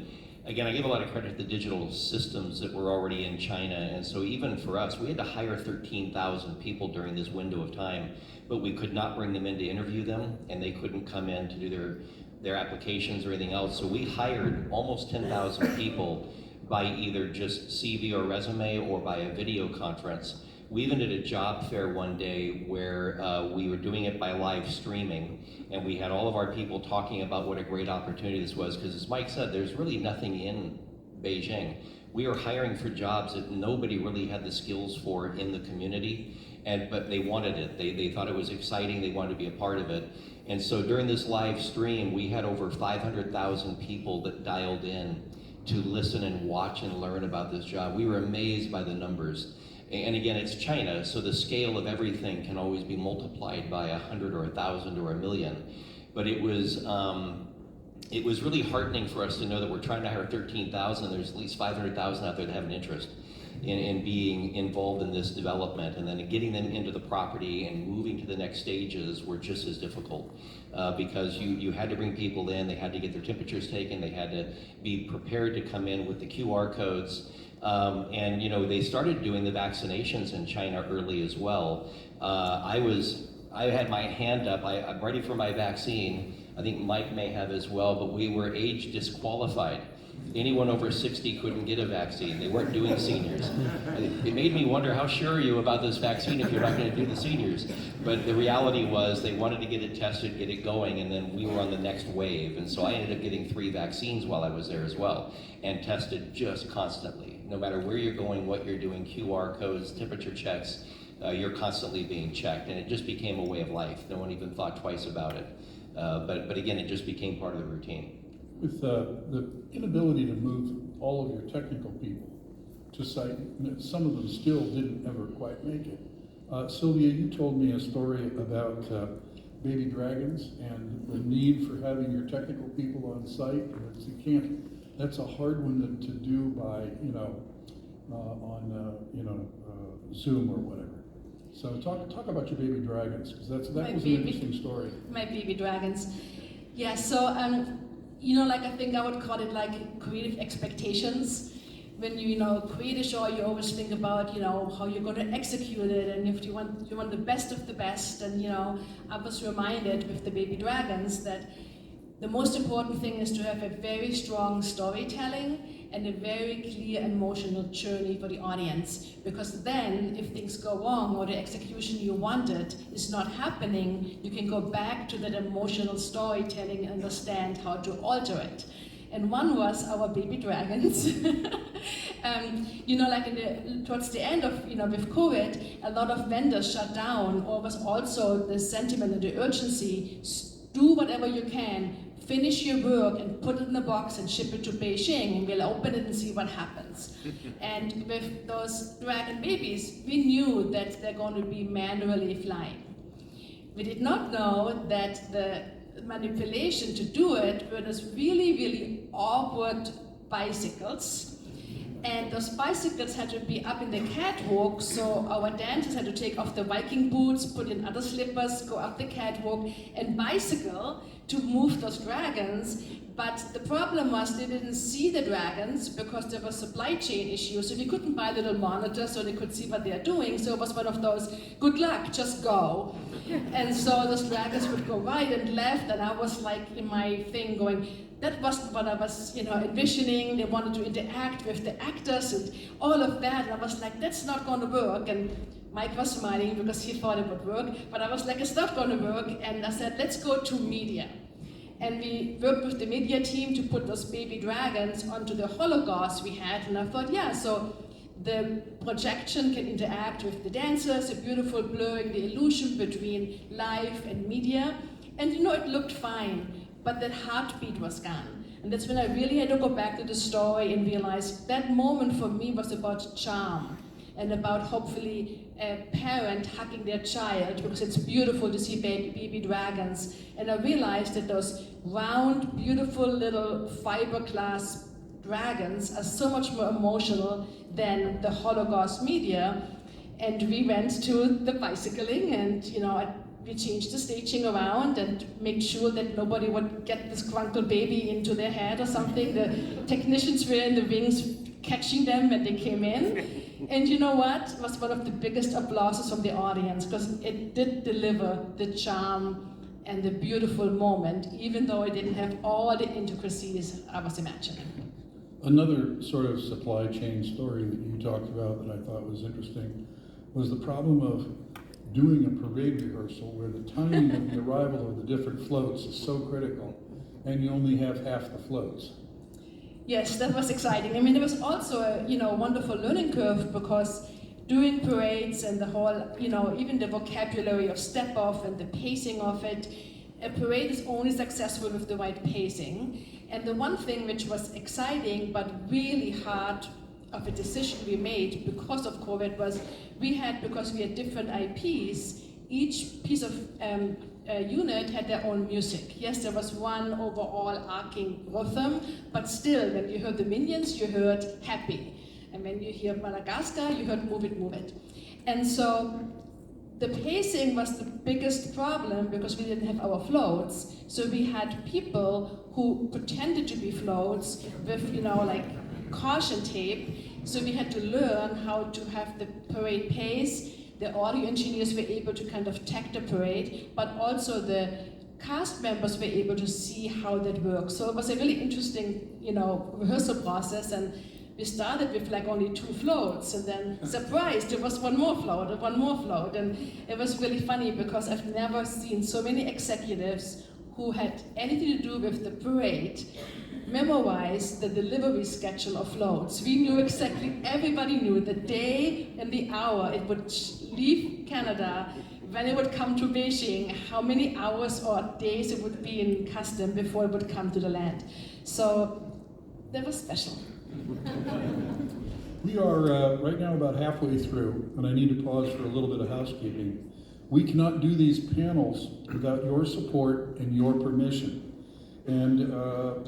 [SPEAKER 3] again, I give a lot of credit to the digital systems that were already in China. And so even for us, we had to hire 13,000 people during this window of time, but we could not bring them in to interview them, and they couldn't come in to do their applications or anything else. So we hired almost 10,000 people by either just CV or resume or by a video conference. We even did a job fair one day where we were doing it by live streaming, and we had all of our people talking about what a great opportunity this was, because as Mike said, there's really nothing in Beijing. We were hiring for jobs that nobody really had the skills for in the community, but they wanted it. They thought it was exciting, they wanted to be a part of it. And so during this live stream, we had over 500,000 people that dialed in to listen and watch and learn about this job. We were amazed by the numbers. And again, it's China, so the scale of everything can always be multiplied by 100 or 1,000 or 1,000,000. But it was really heartening for us to know that we're trying to hire 13,000. There's at least 500,000 out there that have an interest. in being involved in this development, and then getting them into the property and moving to the next stages were just as difficult because you had to bring people in, they had to get their temperatures taken, they had to be prepared to come in with the QR codes. And they started doing the vaccinations in China early as well. I had my hand up, I'm ready for my vaccine. I think Mike may have as well, but we were age disqualified. Anyone over 60 couldn't get a vaccine. They weren't doing seniors. It made me wonder, how sure are you about this vaccine if you're not going to do the seniors? But the reality was they wanted to get it tested, get it going, and then we were on the next wave. And so I ended up getting 3 vaccines while I was there as well, and tested just constantly. No matter where you're going, what you're doing, QR codes, temperature checks, you're constantly being checked. And it just became a way of life. No one even thought twice about it. But again, it just became part of the routine.
[SPEAKER 2] With the inability to move all of your technical people to site, some of them still didn't ever quite make it. Sylvia, you told me a story about baby dragons and the need for having your technical people on site. That's a hard one to do by, on Zoom or whatever. So talk about your baby dragons, because that was an interesting story.
[SPEAKER 5] My baby dragons. Yeah, so, I think I would call it like creative expectations. When you create a show, you always think about, how you're going to execute it, and if you want the best of the best. And, I was reminded with the baby dragons that the most important thing is to have a very strong storytelling and a very clear emotional journey for the audience. Because then, if things go wrong or the execution you wanted is not happening, you can go back to that emotional storytelling and understand how to alter it. And one was our baby dragons. Towards the end of, with COVID, a lot of vendors shut down, or was also the sentiment and the urgency, do whatever you can, finish your work and put it in a box and ship it to Beijing, and we'll open it and see what happens. And with those dragon babies, we knew that they're going to be manually flying. We did not know that the manipulation to do it were those really, really awkward bicycles. And those bicycles had to be up in the catwalk, so our dancers had to take off the Viking boots, put in other slippers, go up the catwalk, and bicycle to move those dragons. But the problem was they didn't see the dragons because there were supply chain issues, so we couldn't buy little monitors so they could see what they're doing. So it was one of those, good luck, just go. And so those dragons would go right and left, and I was like in my thing going, that wasn't what I was, envisioning. They wanted to interact with the actors and all of that. And I was like, that's not going to work. And Mike was smiling because he thought it would work. But I was like, it's not going to work. And I said, let's go to media. And we worked with the media team to put those baby dragons onto the hologauss we had. And I thought, yeah, so the projection can interact with the dancers, a beautiful blurring the illusion between live and media. And it looked fine. But that heartbeat was gone. And that's when I really had to go back to the story and realize that moment for me was about charm and about hopefully a parent hugging their child, because it's beautiful to see baby dragons. And I realized that those round, beautiful little fiberglass dragons are so much more emotional than the hologauss media. And we went to the bicycling, and we changed the staging around and made sure that nobody would get this crunkle baby into their head or something. The technicians were in the wings catching them when they came in. And you know what? It was one of the biggest applauses from the audience, because it did deliver the charm and the beautiful moment, even though it didn't have all the intricacies I was imagining.
[SPEAKER 2] Another sort of supply chain story that you talked about that I thought was interesting was the problem of doing a parade rehearsal where the timing of the arrival of the different floats is so critical, and you only have half the floats.
[SPEAKER 5] Yes, that was exciting. I mean, there was also a wonderful learning curve, because doing parades and the whole, even the vocabulary of step off and the pacing of it, a parade is only successful with the right pacing. And the one thing which was exciting but really hard of a decision we made because of COVID was because we had different IPs, each piece of unit had their own music. Yes, there was one overall arcing rhythm, but still, when you heard the Minions, you heard Happy. And when you hear Madagascar, you heard move it. And so the pacing was the biggest problem because we didn't have our floats. So we had people who pretended to be floats with, like caution tape. So we had to learn how to have the parade pace. The audio engineers were able to kind of tag the parade, but also the cast members were able to see how that works. So it was a really interesting, rehearsal process. And we started with like only 2 floats, and then surprise, there was one more float. And it was really funny because I've never seen so many executives who had anything to do with the parade memorize the delivery schedule of floats. We knew exactly, everybody knew the day and the hour it would leave Canada, when it would come to Beijing, how many hours or days it would be in custom before it would come to the land. So that was special.
[SPEAKER 2] We are right now about halfway through, and I need to pause for a little bit of housekeeping. We cannot do these panels without your support and your permission. And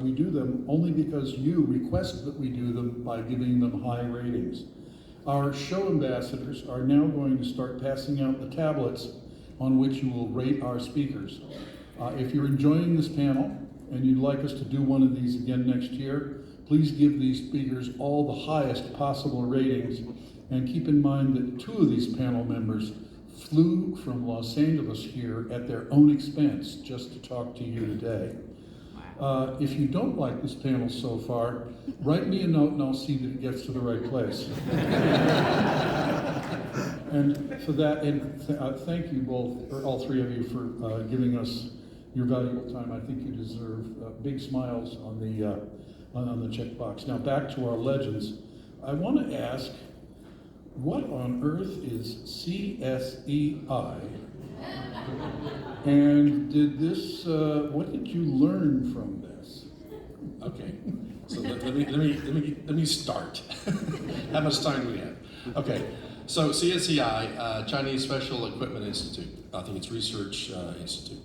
[SPEAKER 2] we do them only because you request that we do them by giving them high ratings. Our show ambassadors are now going to start passing out the tablets on which you will rate our speakers. If you're enjoying this panel and you'd like us to do one of these again next year, please give these speakers all the highest possible ratings, and keep in mind that 2 of these panel members flew from Los Angeles here at their own expense just to talk to you today. If you don't like this panel so far, write me a note and I'll see that it gets to the right place. And for that, thank you both, or all 3 of you, for giving us your valuable time. I think you deserve big smiles on the checkbox. Now back to our legends. I want to ask, what on earth is CSEI? And what did you learn from this?
[SPEAKER 4] Okay, so let me start. How much time do we have? Okay, so CSEI, Chinese Special Equipment Institute. I think it's Research Institute.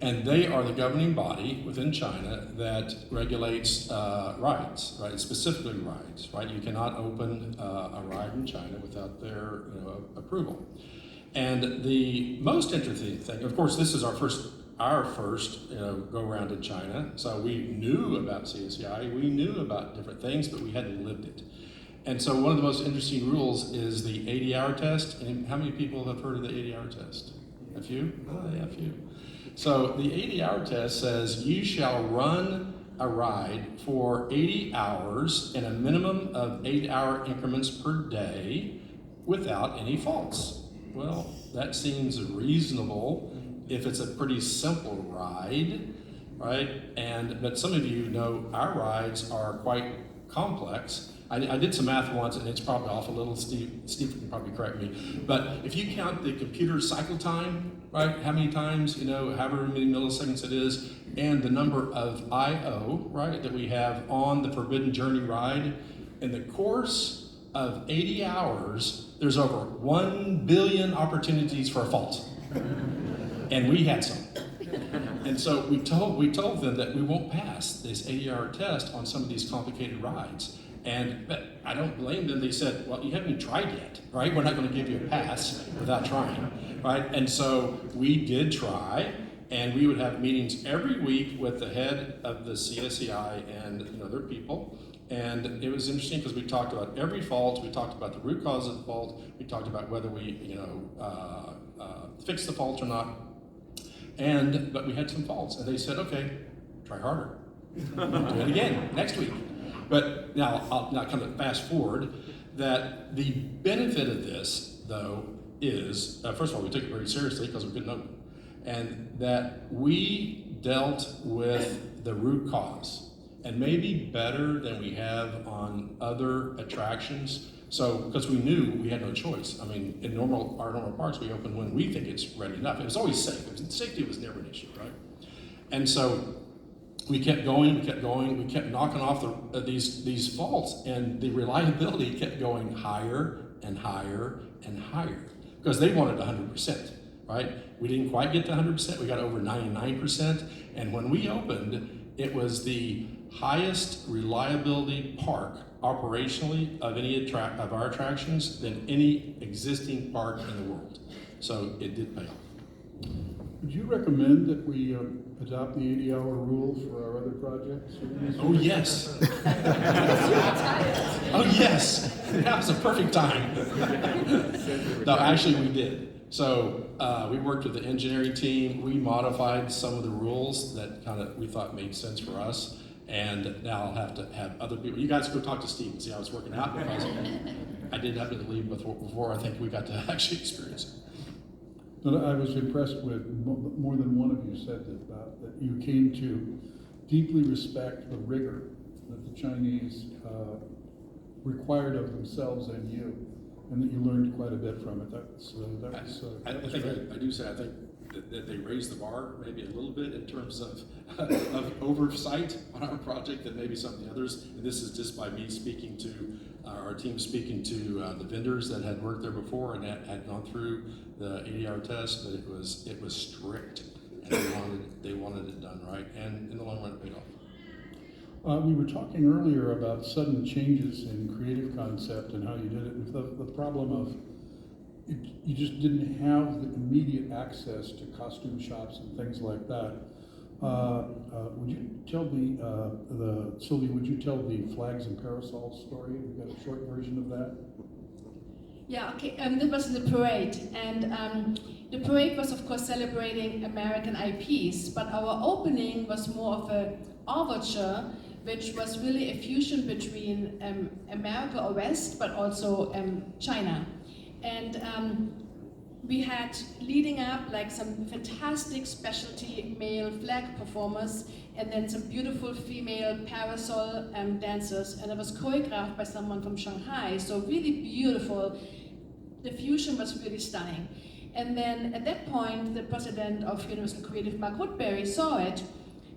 [SPEAKER 4] And they are the governing body within China that regulates rides, right? Specifically rides, right? You cannot open a ride in China without their approval. And the most interesting thing, of course, this is our first go around in China. So we knew about CSEI, we knew about different things, but we hadn't lived it. And so one of the most interesting rules is the 80-hour test. And how many people have heard of the 80-hour test? A few? Oh, yeah, a few. So the 80-hour test says you shall run a ride for 80 hours in a minimum of 8-hour increments per day without any faults. Well, that seems reasonable if it's a pretty simple ride, right? But some of you know our rides are quite complex. I did some math once, and it's probably off a little. Steve can probably correct me. But if you count the computer cycle time, right, how many times, however many milliseconds it is, and the number of I/O, right, that we have on the Forbidden Journey ride, in the course of 80 hours, there's over 1 billion opportunities for a fault. And we had some. And so we told them that we won't pass this 80-hour test on some of these complicated rides. But I don't blame them. They said, well, you haven't even tried yet, right? We're not going to give you a pass without trying, right? And so we did try, and we would have meetings every week with the head of the CSEI and their people. And it was interesting because we talked about every fault. We talked about the root cause of the fault. We talked about whether we, fix the fault or not. But we had some faults, and they said, okay, try harder. Do it again next week. But now I'll kind of fast forward that the benefit of this, though, is, first of all, we took it very seriously because we couldn't open. And that we dealt with the root cause, and maybe better than we have on other attractions. So, because we knew we had no choice. I mean, in our normal parks, we open when we think it's ready enough. It was always safe. Safety was never an issue, right? And so we kept going, we kept knocking off these faults, and the reliability kept going higher and higher and higher because they wanted 100%, right? We didn't quite get to 100%, we got over 99%, and when we opened, it was the highest reliability park operationally of any of our attractions than any existing park in the world. So it did pay off.
[SPEAKER 2] Would you recommend that we adopt the 80-hour rule for our other projects?
[SPEAKER 4] Oh yes. Oh yes. That was a perfect time. No, actually we did. So we worked with the engineering team. We modified some of the rules that we thought made sense for us. And now I'll have to have other people. You guys go talk to Steve and see how it's working out, because I did have to leave before I think we got to actually experience it.
[SPEAKER 2] But I was impressed with more than one of you said that you came to deeply respect the rigor that the Chinese required of themselves and you, and that you learned quite a bit from it.
[SPEAKER 4] I do say I think that they raised the bar maybe a little bit in terms of oversight on our project than maybe some of the others. And this is just by me speaking to our team, speaking to the vendors that had worked there before and that had gone through the 80-hour test. But it was strict, and they wanted it done right, and in the long run it paid off.
[SPEAKER 2] We were talking earlier about sudden changes in creative concept and how you did it, and the problem of you just didn't have the immediate access to costume shops and things like that. Would you tell Sylvia, would you tell the flags and parasols story? We've got a short version of that.
[SPEAKER 5] Yeah, okay, that was the parade, and the parade was of course celebrating American IPs, but our opening was more of a overture, which was really a fusion between America or West, but also China. And we had, leading up, like some fantastic specialty male flag performers, and then some beautiful female parasol dancers, and it was choreographed by someone from Shanghai, so really beautiful. The fusion was really stunning. And then at that point, the president of Universal Creative, Mark Woodbury, saw it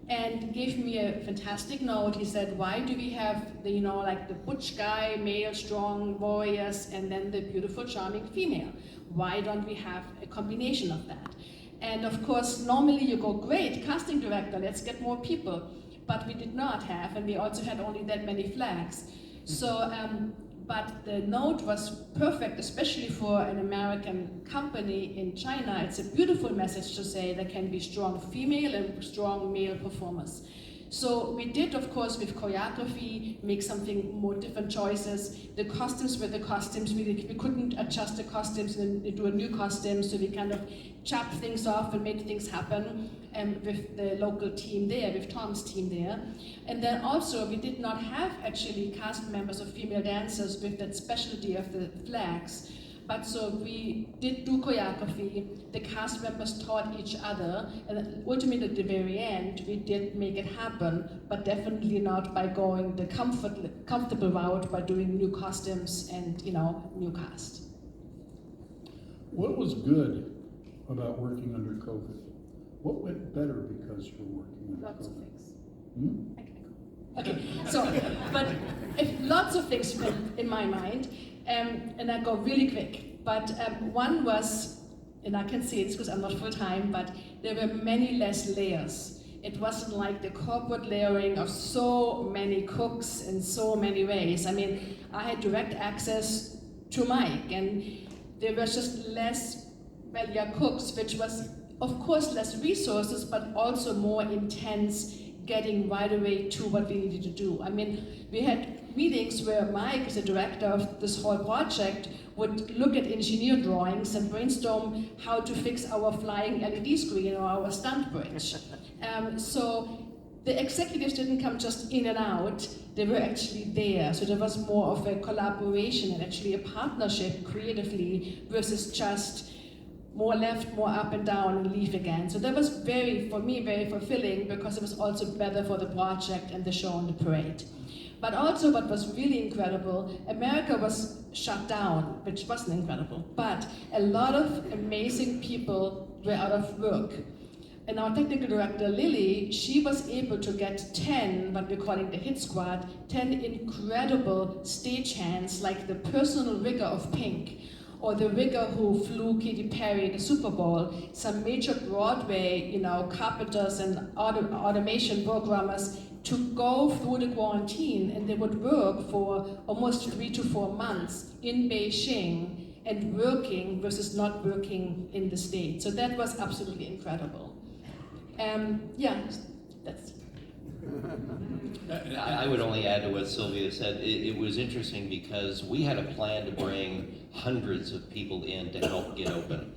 [SPEAKER 5] and gave me a fantastic note. He said, why do we have the, like the butch guy, male, strong warriors, and then the beautiful, charming female? Why don't we have a combination of that? And of course, normally you go, great, casting director, let's get more people. But we did not have, and we also had only that many flags. So, but the note was perfect, especially for an American company in China. It's a beautiful message to say there can be strong female and strong male performers. So we did, of course, with choreography, make something more different choices. The costumes were the costumes. We couldn't adjust the costumes and do a new costume, so we kind of chopped things off and made things happen with the local team there, with Tom's team there. And then also, we did not have actually cast members of female dancers with that specialty of the flags. But so we did do choreography, the cast members taught each other, and ultimately at the very end, we did make it happen, but definitely not by going the comfortable route by doing new costumes and, new cast.
[SPEAKER 2] What was good about working under COVID? What went better because you were working under
[SPEAKER 5] Lots
[SPEAKER 2] COVID?
[SPEAKER 5] of things.
[SPEAKER 2] Hmm?
[SPEAKER 5] Okay, so, but lots of things went in my mind, and I go really quick. But one was, and I can say this because I'm not full-time, but there were many less layers. It wasn't like the corporate layering of so many cooks in so many ways. I mean, I had direct access to Mike, and there was just less, cooks, which was, of course, less resources, but also more intense getting right away to what we needed to do. I mean, we had meetings where Mike, as the director of this whole project, would look at engineer drawings and brainstorm how to fix our flying LED screen or our stunt bridge. So the executives didn't come just in and out, they were actually there. So there was more of a collaboration and actually a partnership creatively versus just more left, more up and down, and leave again. So that was for me, very fulfilling, because it was also better for the project and the show and the parade. But also what was really incredible, America was shut down, which wasn't incredible, but a lot of amazing people were out of work. And our technical director, Lily, she was able to get 10, what we're calling the hit squad, 10 incredible stagehands, like the personal rigor of Pink, or the rigger who flew Katy Perry at the Super Bowl, some major Broadway, carpenters and automation programmers to go through the quarantine, and they would work for almost 3 to 4 months in Beijing and working versus not working in the States. So that was absolutely incredible. That's.
[SPEAKER 3] I would only add to what Sylvia said. It was interesting because we had a plan to bring hundreds of people in to help get open.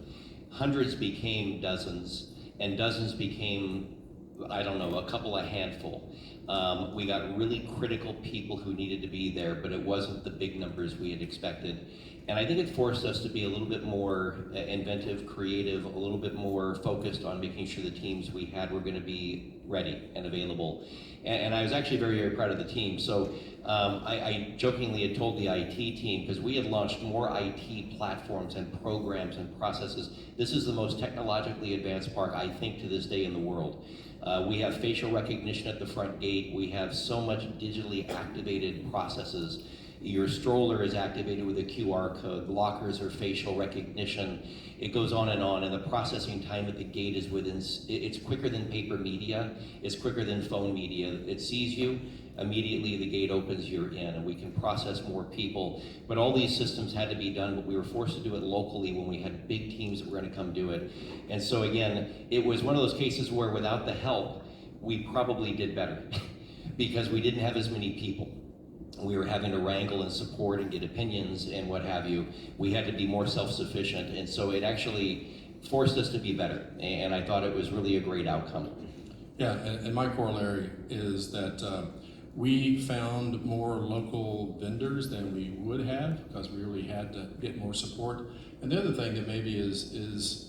[SPEAKER 3] Hundreds became dozens, and dozens became, I don't know, a handful. We got really critical people who needed to be there, but it wasn't the big numbers we had expected. And I think it forced us to be a little bit more inventive, creative, a little bit more focused on making sure the teams we had were going to be ready and available. And I was actually very, very proud of the team. So I jokingly had told the IT team, because we had launched more IT platforms and programs and processes. This is the most technologically advanced park, I think, to this day in the world. We have facial recognition at the front gate. We have so much digitally activated processes. Your stroller is activated with a QR code. Lockers are facial recognition. It goes on, and the processing time at the gate is it's quicker than paper media. It's quicker than phone media. It sees you, immediately the gate opens, you're in, and we can process more people. But all these systems had to be done, but we were forced to do it locally when we had big teams that were going to come do it. And so again, it was one of those cases where without the help, we probably did better because we didn't have as many people. We were having to wrangle and support and get opinions and what have you. We had to be more self-sufficient, and so it actually forced us to be better, and I thought it was really a great outcome.
[SPEAKER 4] Yeah, and my corollary is that we found more local vendors than we would have because we really had to get more support. And the other thing that maybe is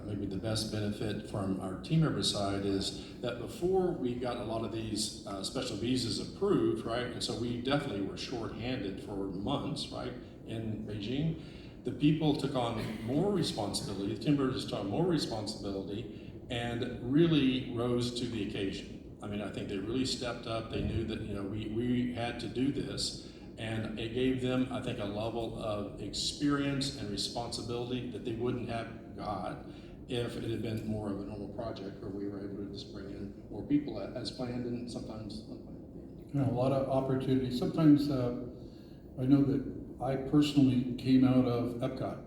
[SPEAKER 4] maybe the best benefit from our team member side is that before we got a lot of these special visas approved, right? And so we definitely were short-handed for months, right, in Beijing. The people took on more responsibility, the team members took on more responsibility and really rose to the occasion. I mean, I think they really stepped up. They knew that, we had to do this. And it gave them, I think, a level of experience and responsibility that they wouldn't have got if it had been more of a normal project where we were able to just bring in more people as planned and sometimes unplanned.
[SPEAKER 2] A lot of opportunities. Sometimes I know that I personally came out of Epcot,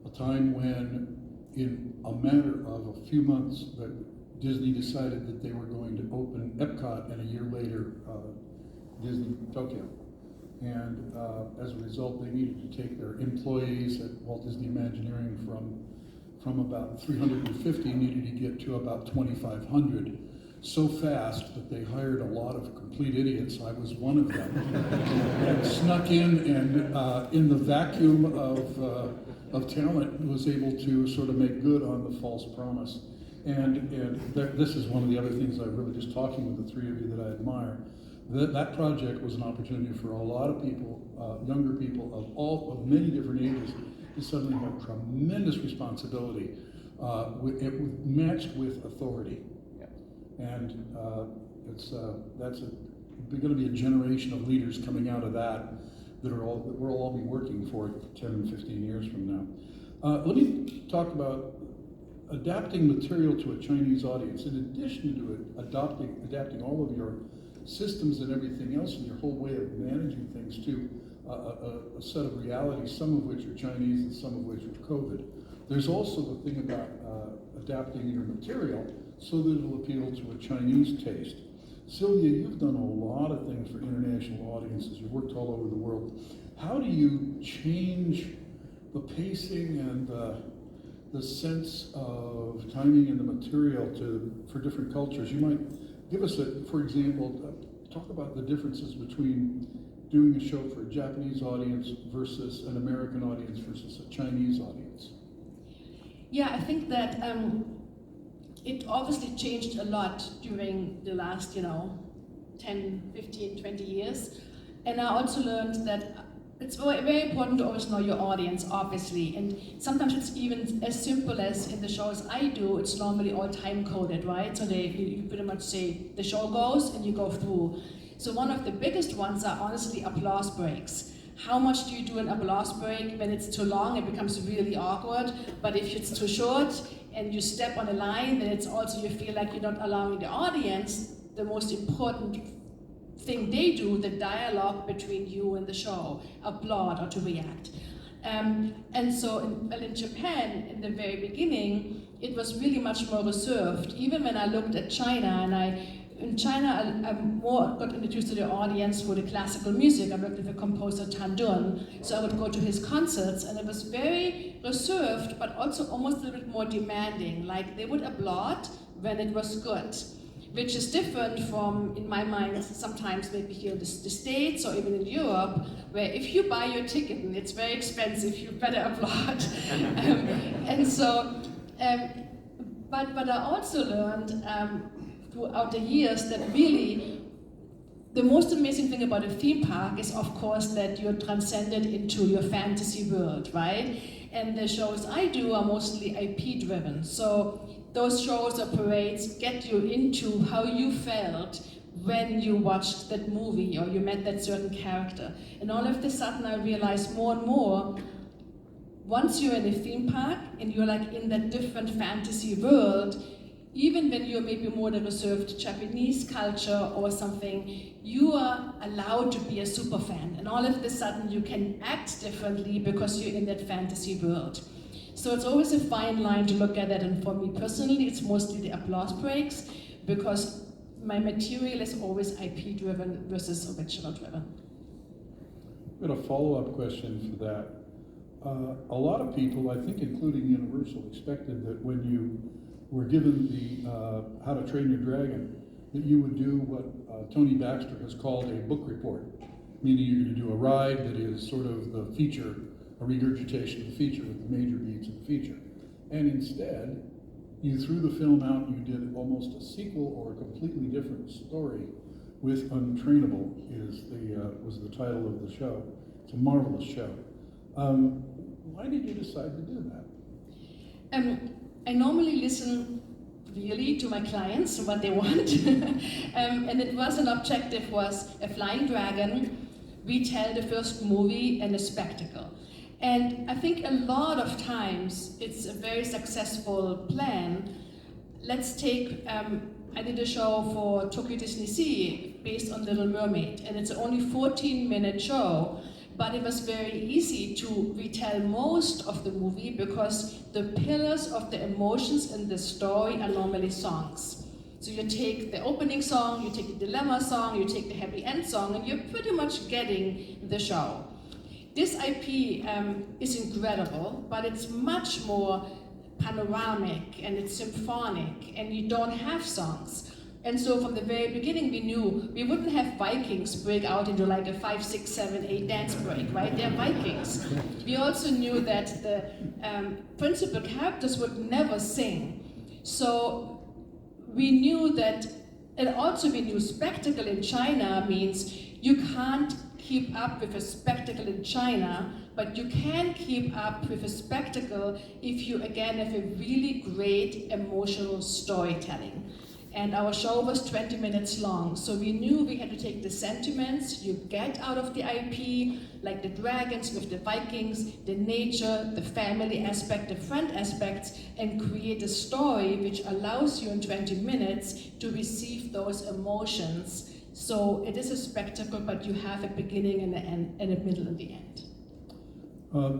[SPEAKER 2] a time when in a matter of a few months that Disney decided that they were going to open Epcot, and a year later Disney Tokyo. And as a result, they needed to take their employees at Walt Disney Imagineering from about 350 needed to get to about 2,500 so fast that they hired a lot of complete idiots. I was one of them. And snuck in and in the vacuum of talent was able to sort of make good on the false promise. And this is one of the other things I really just talking with the three of you that I admire. That project was an opportunity for a lot of people, younger people of many different ages, to suddenly have tremendous responsibility, matched with authority. Yeah. And that's going to be a generation of leaders coming out of that we'll all be working for 10 and 15 years from now. Let me talk about adapting material to a Chinese audience. In addition to it, adapting all of your systems and everything else and your whole way of managing things to a set of realities, some of which are Chinese and some of which are COVID. There's also the thing about adapting your material so that it'll appeal to a Chinese taste. Sylvia, you've done a lot of things for international audiences. You've worked all over the world. How do you change the pacing and the sense of timing and the material for different cultures? You might give us for example, talk about the differences between doing a show for a Japanese audience versus an American audience versus a Chinese audience.
[SPEAKER 5] Yeah, I think that it obviously changed a lot during the last, 10, 15, 20 years. And I also learned that it's very, very important to always know your audience, obviously. And sometimes it's even as simple as in the shows I do, it's normally all time coded, right? So you pretty much say the show goes and you go through. So one of the biggest ones are honestly applause breaks. how much do you do an applause break? When it's too long, it becomes really awkward. But if it's too short and you step on a line, then it's also, you feel like you're not allowing the audience the most important thing they do, the dialogue between you and the show, applaud or to react. And so in Japan, in the very beginning, it was really much more reserved. Even when I looked at China, in China, I more got introduced to the audience for the classical music. I worked with the composer Tan Dun, so I would go to his concerts, and it was very reserved, but also almost a little bit more demanding. Like, they would applaud when it was good, which is different from, in my mind, sometimes maybe here in the States or even in Europe, where if you buy your ticket and it's very expensive, you better applaud. But I also learned throughout the years that really the most amazing thing about a theme park is, of course, that you're transcended into your fantasy world, right? And the shows I do are mostly IP driven. So those shows or parades get you into how you felt when you watched that movie or you met that certain character. And all of a sudden I realized more and more, once you're in a theme park and you're like in that different fantasy world, even when you're maybe more the reserved Japanese culture or something, you are allowed to be a super fan. And all of a sudden you can act differently because you're in that fantasy world. So it's always a fine line to look at that, and for me personally, it's mostly the applause breaks, because my material is always IP driven versus original driven.
[SPEAKER 2] I've got a follow-up question for that. A lot of people, I think including Universal, expected that when you were given the How to Train Your Dragon, that you would do what Tony Baxter has called a book report, meaning you're going to do a ride that is sort of the feature, a regurgitation of the feature with the major beats of the feature. And instead, you threw the film out and you did almost a sequel or a completely different story with Untrainable was the title of the show. It's a marvelous show. Why did you decide to do that?
[SPEAKER 5] I normally listen really to my clients, what they want. And it was an objective was a flying dragon, retell the first movie, and a spectacle. And I think a lot of times it's a very successful plan. Let's take, I did a show for Tokyo Disney Sea based on Little Mermaid, and it's only a 14-minute show, but it was very easy to retell most of the movie because the pillars of the emotions in the story are normally songs. So you take the opening song, you take the dilemma song, you take the happy end song, and you're pretty much getting the show. This IP is incredible, but it's much more panoramic and it's symphonic, and you don't have songs. And so from the very beginning we knew we wouldn't have Vikings break out into like a 5, 6, 7, 8 dance break, right? They're Vikings. We also knew that the principal characters would never sing. So we knew that, and also we knew spectacle in China means you can't keep up with a spectacle in China, but you can keep up with a spectacle if you again have a really great emotional storytelling. And our show was 20 minutes long, so we knew we had to take the sentiments you get out of the IP, like the dragons with the Vikings, the nature, the family aspect, the friend aspects, and create a story which allows you in 20 minutes to receive those emotions. So it is a spectacle, but you have a beginning and an end, and a middle and the end.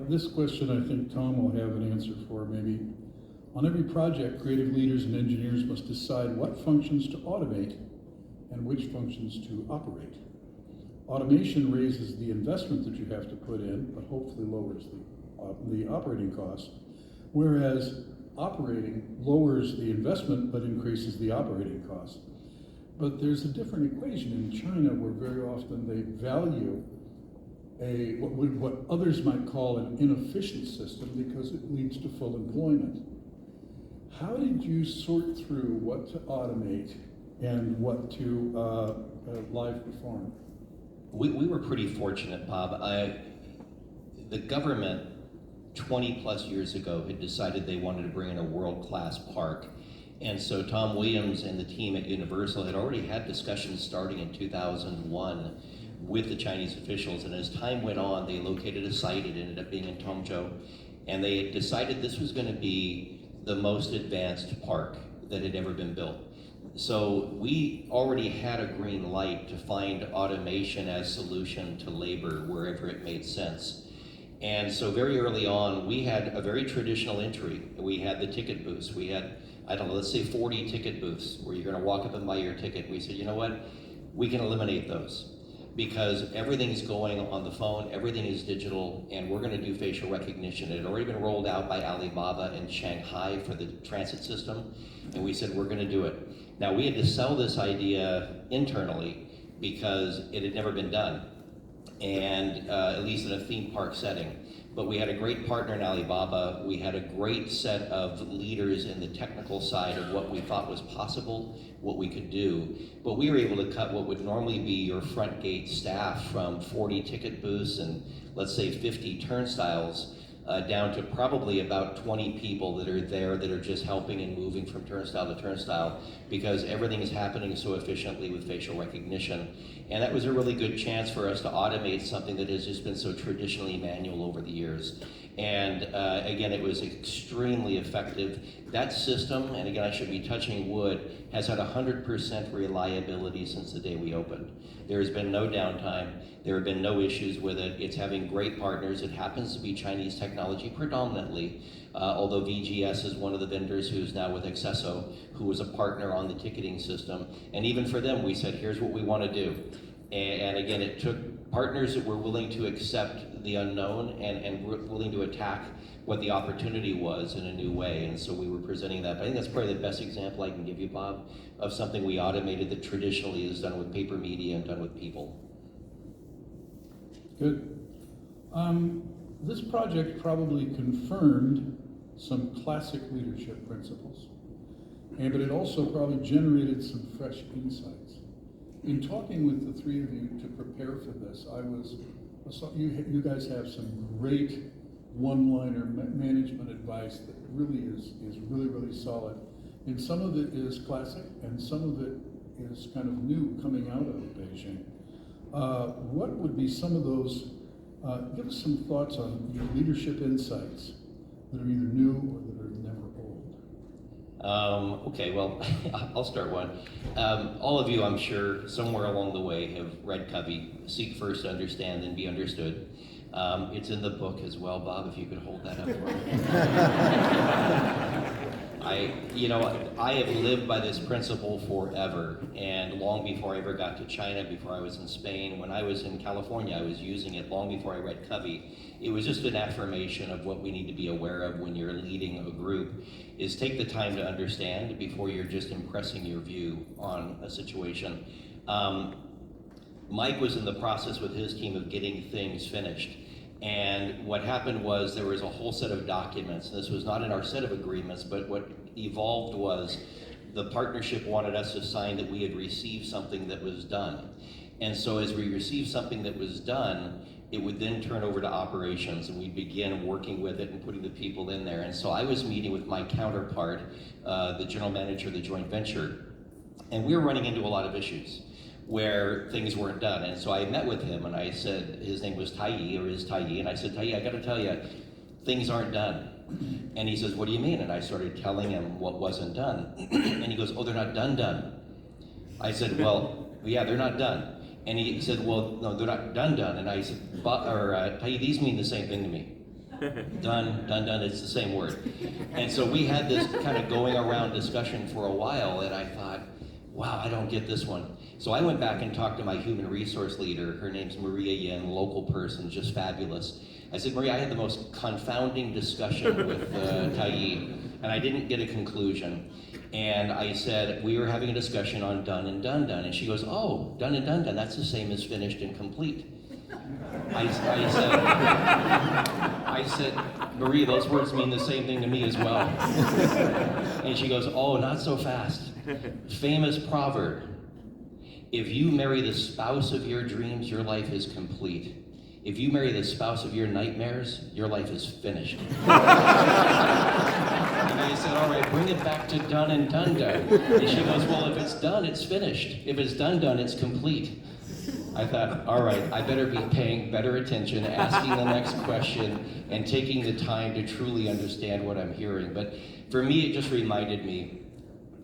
[SPEAKER 2] This question I think Tom will have an answer for maybe. On every project, creative leaders and engineers must decide what functions to automate and which functions to operate. Automation raises the investment that you have to put in, but hopefully lowers the operating cost, whereas operating lowers the investment but increases the operating cost. But there's a different equation in China where very often they value what others might call an inefficient system because it leads to full employment. How did you sort through what to automate and what to live perform?
[SPEAKER 3] We were pretty fortunate, Bob. The government 20 plus years ago had decided they wanted to bring in a world-class park. And so Tom Williams and the team at Universal had already had discussions starting in 2001 with the Chinese officials. And as time went on, they located a site. It ended up being in Tongzhou. And they had decided this was going to be the most advanced park that had ever been built. So we already had a green light to find automation as solution to labor wherever it made sense. And so very early on, we had a very traditional entry. We had the ticket booths. We had, I don't know, let's say 40 ticket booths where you're going to walk up and buy your ticket. We said, you know what? We can eliminate those because everything's going on the phone, everything is digital, and we're going to do facial recognition. It had already been rolled out by Alibaba in Shanghai for the transit system, and we said, we're going to do it. Now, we had to sell this idea internally because it had never been done, and at least in a theme park setting. But we had a great partner in Alibaba. We had a great set of leaders in the technical side of what we thought was possible, what we could do. But we were able to cut what would normally be your front gate staff from 40 ticket booths and let's say 50 turnstiles down to probably about 20 people that are there that are just helping and moving from turnstile to turnstile because everything is happening so efficiently with facial recognition. And that was a really good chance for us to automate something that has just been so traditionally manual over the years. And again, it was extremely effective. That system, and again, I should be touching wood, has had 100% reliability since the day we opened. There has been no downtime. There have been no issues with it. It's having great partners. It happens to be Chinese technology predominantly, although VGS is one of the vendors who's now with Accesso, who was a partner on the ticketing system. And even for them, we said, here's what we want to do. And again, it took partners that were willing to accept the unknown and willing to attack what the opportunity was in a new way. And so we were presenting that. But I think that's probably the best example I can give you, Bob, of something we automated that traditionally is done with paper media and done with people.
[SPEAKER 2] Good. This project probably confirmed some classic leadership principles, but it also probably generated some fresh insights. In talking with the three of you to prepare for this, you guys have some great one-liner management advice that really is really solid. And some of it is classic, and some of it is kind of new coming out of Beijing. What would be some of those? Give us some thoughts on your leadership insights that are either new or that are never old.
[SPEAKER 3] Okay, well, I'll start one. All of you, I'm sure, somewhere along the way have read Covey, Seek First, Understand, Then Be Understood. It's in the book as well, Bob, if you could hold that up for me. I have lived by this principle forever, and long before I ever got to China, before I was in Spain, when I was in California, I was using it long before I read Covey. It was just an affirmation of what we need to be aware of when you're leading a group, is take the time to understand before you're just impressing your view on a situation. Mike was in the process with his team of getting things finished. And what happened was there was a whole set of documents. This was not in our set of agreements, but what evolved was the partnership wanted us to sign that we had received something that was done. And so as we received something that was done, it would then turn over to operations, and we'd begin working with it and putting the people in there. And so I was meeting with my counterpart, the general manager of the joint venture, and we were running into a lot of issues where things weren't done. And so I met with him, and I said, his name was Tai-Yi, or is Tai-Yi, and I said, Tai-Yi, I gotta tell you, things aren't done. And he says, what do you mean? And I started telling him what wasn't done. And he goes, oh, they're not done. I said, well, yeah, they're not done. And he said, well, no, they're not done. And I said, Tai-Yi, these mean the same thing to me. Done, it's the same word. And so we had this kind of going around discussion for a while, and I thought, wow, I don't get this one. So I went back and talked to my human resource leader. Her name's Maria Yin, local person, just fabulous. I said, Maria, I had the most confounding discussion with Tai-Yi, and I didn't get a conclusion. And I said, we were having a discussion on done and done. And she goes, oh, done and done, that's the same as finished and complete. I said, Maria, those words mean the same thing to me as well. And she goes, oh, not so fast. Famous proverb, if you marry the spouse of your dreams, your life is complete. If you marry the spouse of your nightmares, your life is finished. And I said, all right, bring it back to done and done. And she goes, well, if it's done, it's finished. If it's done, it's complete. I thought, all right, I better be paying better attention, asking the next question, and taking the time to truly understand what I'm hearing. But for me, it just reminded me,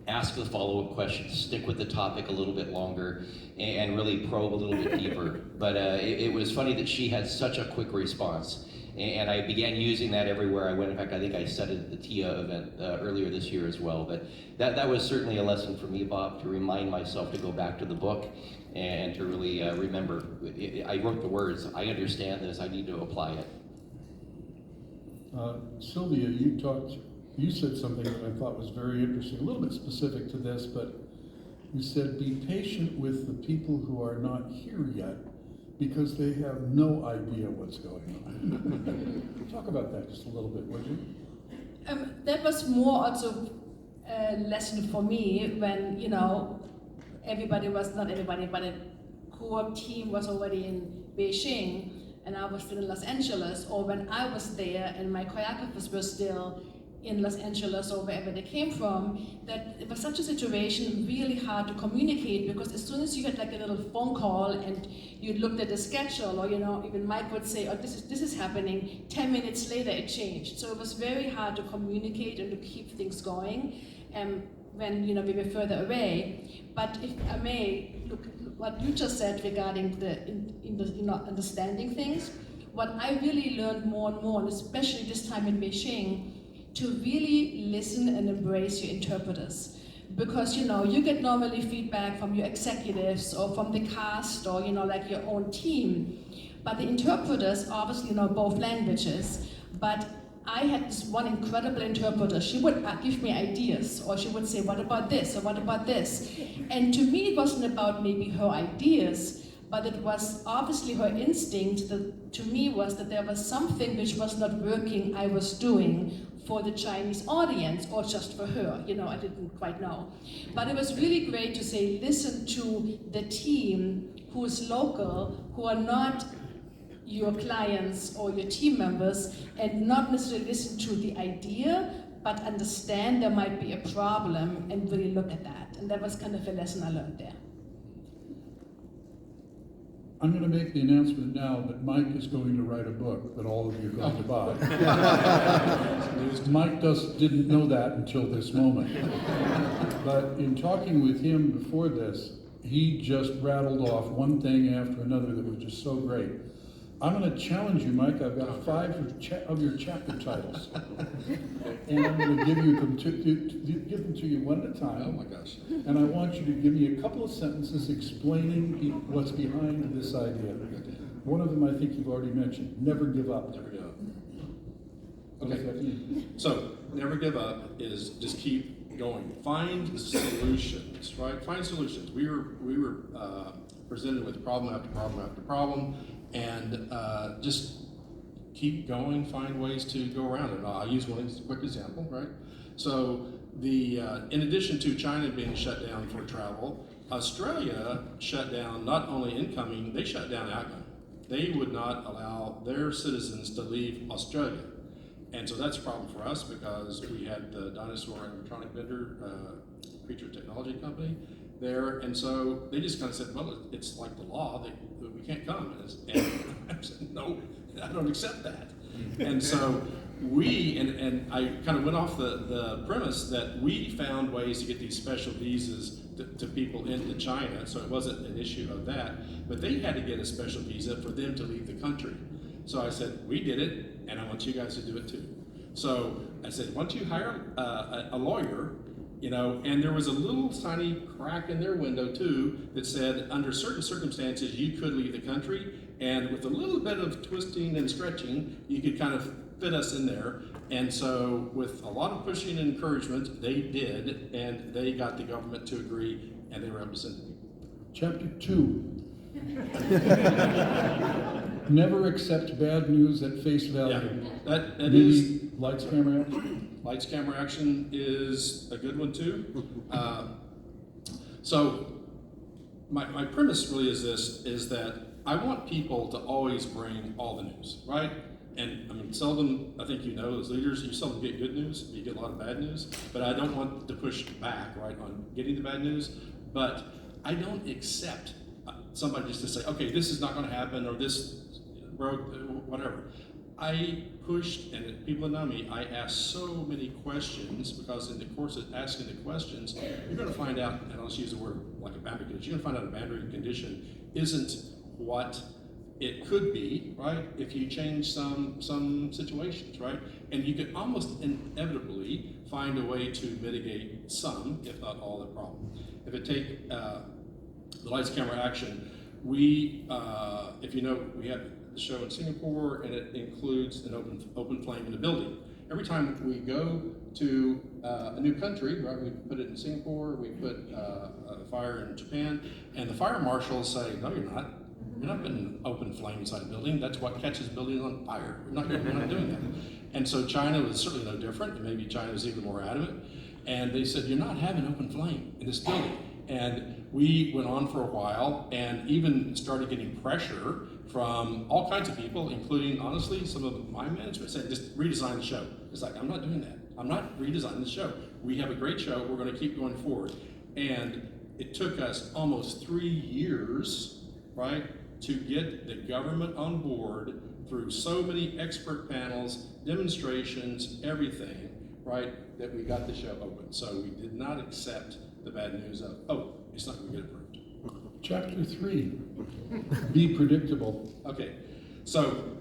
[SPEAKER 3] ask the follow-up questions, stick with the topic a little bit longer, and really probe a little bit deeper. But it was funny that she had such a quick response. And I began using that everywhere I went. In fact, I think I said it at the TIA event earlier this year as well. But that was certainly a lesson for me, Bob, to remind myself to go back to the book and to really remember. I wrote the words, I understand this, I need to apply it.
[SPEAKER 2] Sylvia, you said something that I thought was very interesting, a little bit specific to this, but you said, be patient with the people who are not here yet, because they have no idea what's going on. Talk about that just a little bit, would you?
[SPEAKER 5] That was more also a lesson for me when, everybody was, not everybody, but a core team was already in Beijing and I was still in Los Angeles, or when I was there and my choreographers were still in Los Angeles or wherever they came from, that it was such a situation really hard to communicate, because as soon as you had like a little phone call and you looked at the schedule, or even Mike would say, oh, this is happening, 10 minutes later it changed. So it was very hard to communicate and to keep things going when we were further away. But if I may, look what you just said regarding the understanding things, what I really learned more and more, and especially this time in Beijing, to really listen and embrace your interpreters. Because you get normally feedback from your executives or from the cast or like your own team. But the interpreters obviously know both languages. But I had this one incredible interpreter. She would give me ideas, or she would say, what about this, or what about this? And to me, it wasn't about maybe her ideas, but it was obviously her instinct that to me was that there was something which was not working I was doing for the Chinese audience, or just for her, I didn't quite know. But it was really great to say, listen to the team who is local, who are not your clients or your team members, and not necessarily listen to the idea, but understand there might be a problem and really look at that. And that was kind of a lesson I learned there.
[SPEAKER 2] I'm going to make the announcement now that Mike is going to write a book that all of you are going to buy. Mike didn't know that until this moment. But in talking with him before this, he just rattled off one thing after another that was just so great. I'm going to challenge you, Mike. I've got 5 of your chapter titles. And I'm going to give them to you one at a time.
[SPEAKER 4] Oh my gosh.
[SPEAKER 2] And I want you to give me a couple of sentences explaining what's behind this idea. One of them I think you've already mentioned, never give up.
[SPEAKER 4] Never give up.
[SPEAKER 2] What does that mean?
[SPEAKER 4] So, never give up is just keep going. Find solutions, right? Find solutions. We were presented with problem after problem after problem, and just keep going, find ways to go around it. I'll use one quick example, right? So in addition to China being shut down for travel, Australia shut down not only incoming, they shut down outgoing. They would not allow their citizens to leave Australia. And so that's a problem for us, because we had the dinosaur animatronic vendor, creature technology company there, and so they just kind of said, well, it's like the law that we can't come. And I said, no, I don't accept that. And so and I kind of went off the premise that we found ways to get these special visas to people into China, so it wasn't an issue of that, but they had to get a special visa for them to leave the country. So I said, we did it, and I want you guys to do it too. So I said, once you hire a lawyer, and there was a little tiny crack in their window too that said under certain circumstances you could leave the country, and with a little bit of twisting and stretching you could kind of fit us in there. And so with a lot of pushing and encouragement, they did, and they got the government to agree, and they were able to send people.
[SPEAKER 2] Chapter 2. Never accept bad news at face value.
[SPEAKER 4] Yeah, that
[SPEAKER 2] Maybe
[SPEAKER 4] is
[SPEAKER 2] lights, camera, action.
[SPEAKER 4] Lights, camera, action is a good one too. So my premise really is this, is that I want people to always bring all the news, right? And I mean, seldom, I think as leaders, you seldom get good news, you get a lot of bad news, but I don't want to push back, right, on getting the bad news, but I don't accept somebody just to say, okay, this is not going to happen, or this road, whatever. I pushed, and people that know me, I asked so many questions, because in the course of asking the questions, you're going to find out, and I'll just use the word like a boundary condition, you're going to find out a boundary condition isn't what it could be, right, if you change some situations, right? And you could almost inevitably find a way to mitigate some, if not all, the problem. If it take the lights, camera, action, we, if you know, we have the show in Singapore, and it includes an open flame in the building. Every time we go to a new country, right, we put it in Singapore, we put a fire in Japan, and the fire marshals say, no, you're not. You're not putting an open flame inside a building. That's what catches buildings on fire. We're not doing that. And so China was certainly no different, and maybe China was even more adamant. And they said, you're not having open flame in this building. And we went on for a while, and even started getting pressure from all kinds of people, including, honestly, some of my management, saying, just redesign the show. It's like, I'm not doing that. I'm not redesigning the show. We have a great show. We're going to keep going forward. And it took us almost 3 years, right, to get the government on board through so many expert panels, demonstrations, everything, right, that we got the show open. So we did not accept the bad news of, oh, it's not going to get approved.
[SPEAKER 2] Chapter 3, be predictable.
[SPEAKER 4] Okay, so,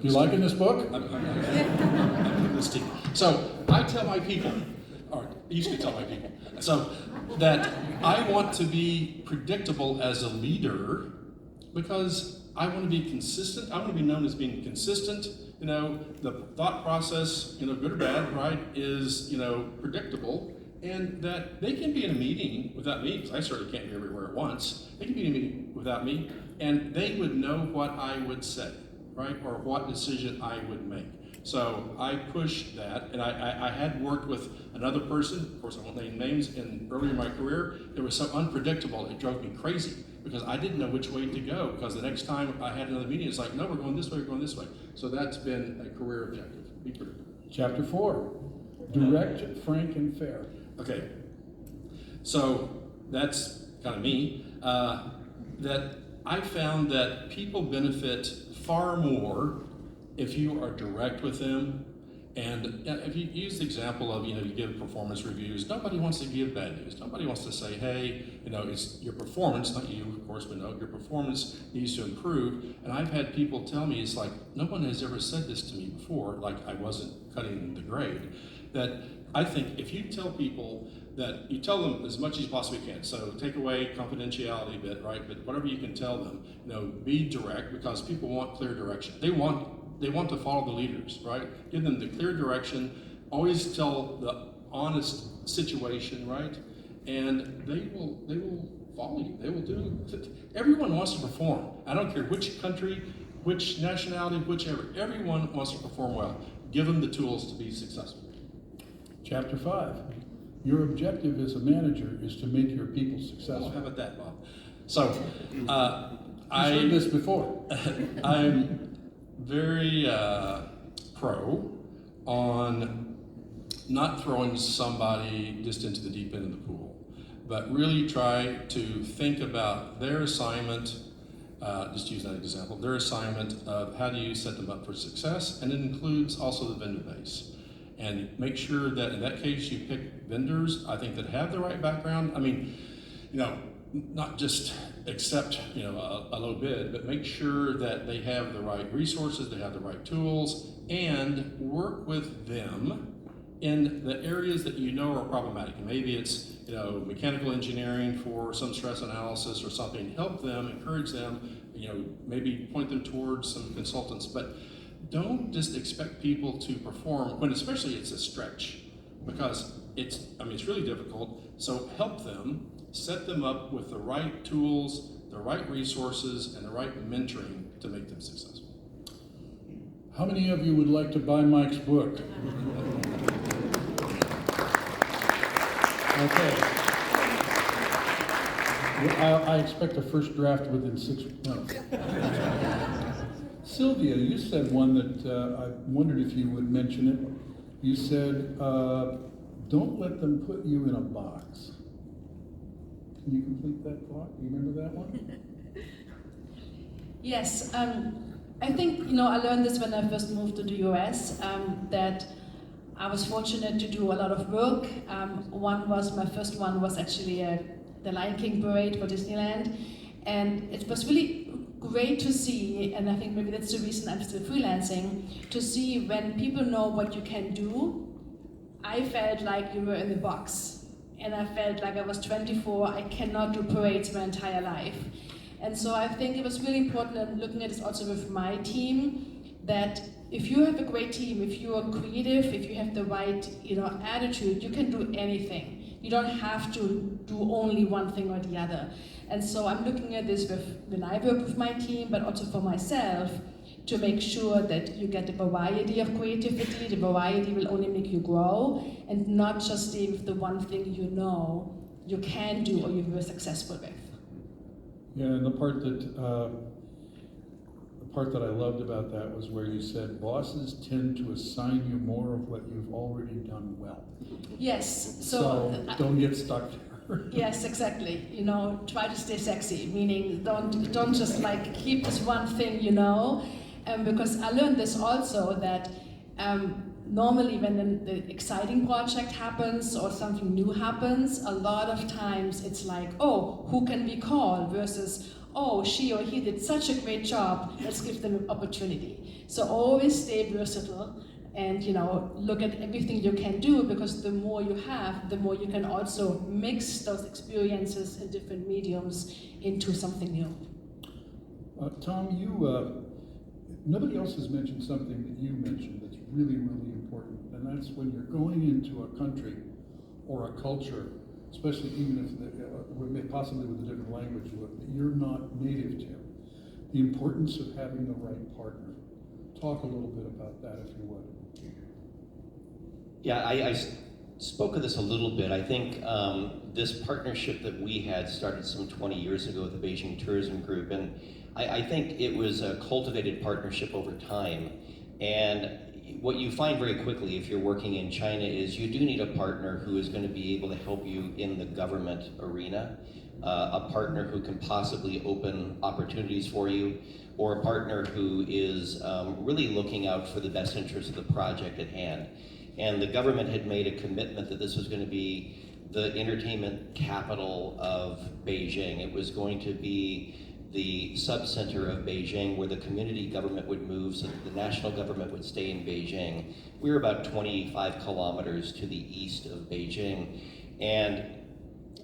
[SPEAKER 2] You liking this book?
[SPEAKER 4] I'm this team. So I tell my people, or I used to tell my people, so that I want to be predictable as a leader, because I want to be consistent. I want to be known as being consistent. You know, the thought process, you know, good or bad, right, is, you know, predictable. And that they can be in a meeting without me, because I certainly can't be everywhere at once. They can be in a meeting without me, and they would know what I would say, right, or what decision I would make. So I pushed that, and I had worked with another person, of course I won't name names, earlier in my career. It was so unpredictable, it drove me crazy, because I didn't know which way to go, because the next time I had another meeting, it's like, no, we're going this way, we're going this way. So that's been a career objective, be predictable.
[SPEAKER 2] Chapter 4, direct, frank, and fair.
[SPEAKER 4] Okay, so that's kind of me, that I found that people benefit far more if you are direct with them. And if you use the example of, you know, you give performance reviews, nobody wants to give bad news. Nobody wants to say, hey, you know, it's your performance, not you, of course, but no, your performance needs to improve. And I've had people tell me, it's like, no one has ever said this to me before, like I wasn't cutting the grade, that I think if you tell people that, you tell them as much as you possibly can, so take away confidentiality a bit, right, but whatever you can tell them, you know, be direct, because people want clear direction. They want to follow the leaders, right? Give them the clear direction, always tell the honest situation, right? And they will follow you. They will do it. Everyone wants to perform. I don't care which country, which nationality, whichever. Everyone wants to perform well. Give them the tools to be successful.
[SPEAKER 2] Chapter 5, your objective as a manager is to make your people successful.
[SPEAKER 4] Oh, how about that, Bob? So,
[SPEAKER 2] I've heard this before.
[SPEAKER 4] I'm very pro on not throwing somebody just into the deep end of the pool, but really try to think about their assignment, just use that example, their assignment of how do you set them up for success, and it includes also the vendor base. And make sure that in that case you pick vendors, I think, that have the right background. I mean, you know, not just accept, you know, a low bid, but make sure that they have the right resources, they have the right tools, and work with them in the areas that you know are problematic. And maybe it's, you know, mechanical engineering for some stress analysis or something. Help them, encourage them, you know, maybe point them towards some consultants, but don't just expect people to perform when, especially, it's a stretch, because it's really difficult. So help them, set them up with the right tools, the right resources, and the right mentoring to make them successful.
[SPEAKER 2] How many of you would like to buy Mike's book? Okay. I expect a first draft within 6 months. Sylvia, you said one that I wondered if you would mention it. You said, don't let them put you in a box. Can you complete that thought? Do you remember that one?
[SPEAKER 5] Yes, I think, you know, I learned this when I first moved to the US, that I was fortunate to do a lot of work. My first one was actually the Lion King parade for Disneyland. And it was really great to see, and I think maybe that's the reason I'm still freelancing, to see when people know what you can do. I felt like you were in the box. And I felt like I was 24, I cannot do parades my entire life. And so I think it was really important, and looking at this also with my team, that if you have a great team, if you are creative, if you have the right, you know, attitude, you can do anything. You don't have to do only one thing or the other. And so I'm looking at this when I work with my team, but also for myself, to make sure that you get a variety of creativity. The variety will only make you grow, and not just stay with the one thing you know you can do or you were successful with.
[SPEAKER 2] Yeah, and the part that I loved about that was where you said bosses tend to assign you more of what you've already done well.
[SPEAKER 5] Yes,
[SPEAKER 2] So don't get stuck there.
[SPEAKER 5] Yes, exactly. You know, try to stay sexy, meaning don't just like keep this one thing, you know, because I learned this also, that normally when the exciting project happens or something new happens, a lot of times it's like, oh, who can we call, versus, oh, she or he did such a great job, let's give them an opportunity. So always stay versatile and, you know, look at everything you can do, because the more you have, the more you can also mix those experiences in different mediums into something new.
[SPEAKER 2] Tom, nobody else has mentioned something that you mentioned that's really, really important, and that's when you're going into a country or a culture, especially even if possibly with a different language that you're not native to, the importance of having the right partner. Talk a little bit about that, if you would.
[SPEAKER 3] Yeah, I spoke of this a little bit. I think this partnership that we had started some 20 years ago with the Beijing Tourism Group, and I think it was a cultivated partnership over time. And what you find very quickly if you're working in China is you do need a partner who is going to be able to help you in the government arena, a partner who can possibly open opportunities for you, or a partner who is really looking out for the best interest of the project at hand. And the government had made a commitment that this was going to be the entertainment capital of Beijing. It was going to be the subcenter of Beijing where the community government would move so that the national government would stay in Beijing. We were about 25 kilometers to the east of Beijing. And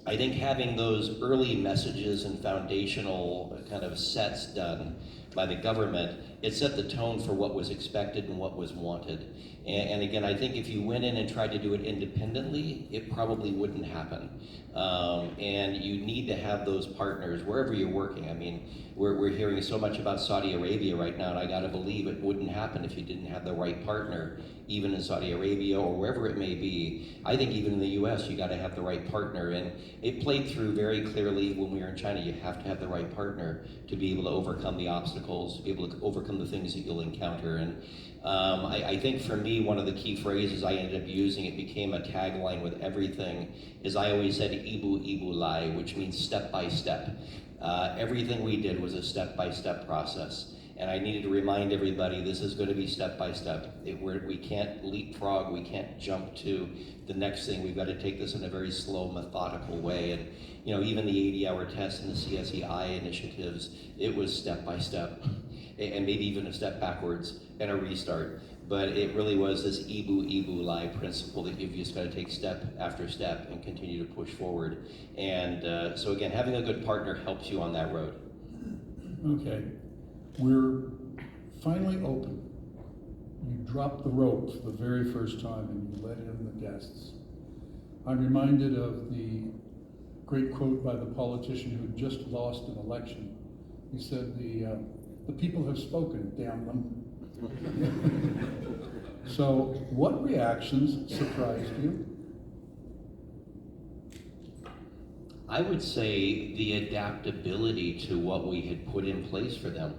[SPEAKER 3] I think having those early messages and foundational kind of sets done by the government, it set the tone for what was expected and what was wanted. And again, I think if you went in and tried to do it independently, it probably wouldn't happen. And you need to have those partners wherever you're working. I mean, we're hearing so much about Saudi Arabia right now, and I gotta believe it wouldn't happen if you didn't have the right partner, even in Saudi Arabia or wherever it may be. I think even in the US, you gotta have the right partner. And it played through very clearly when we were in China. You have to have the right partner to be able to overcome the obstacles, to be able to overcome the things that you'll encounter. And I think for me, one of the key phrases I ended up using, it became a tagline with everything, is I always said ibu ibu lai, which means step by step. Everything we did was a step-by-step process. And I needed to remind everybody this is going to be step by step. We can't leapfrog, we can't jump to the next thing. We've got to take this in a very slow, methodical way. And you know, even the 80-hour test and the CSEI initiatives, it was step by step, and maybe even a step backwards and a restart. But it really was this ibu ibu lai principle that you've just got to take step after step and continue to push forward. And so again, having a good partner helps you on that road.
[SPEAKER 2] Okay, we're finally open. You dropped the rope for the very first time and you let in the guests. I'm reminded of the great quote by the politician who just lost an election. He said, the people have spoken, damn them. So, what reactions surprised you?
[SPEAKER 3] I would say the adaptability to what we had put in place for them.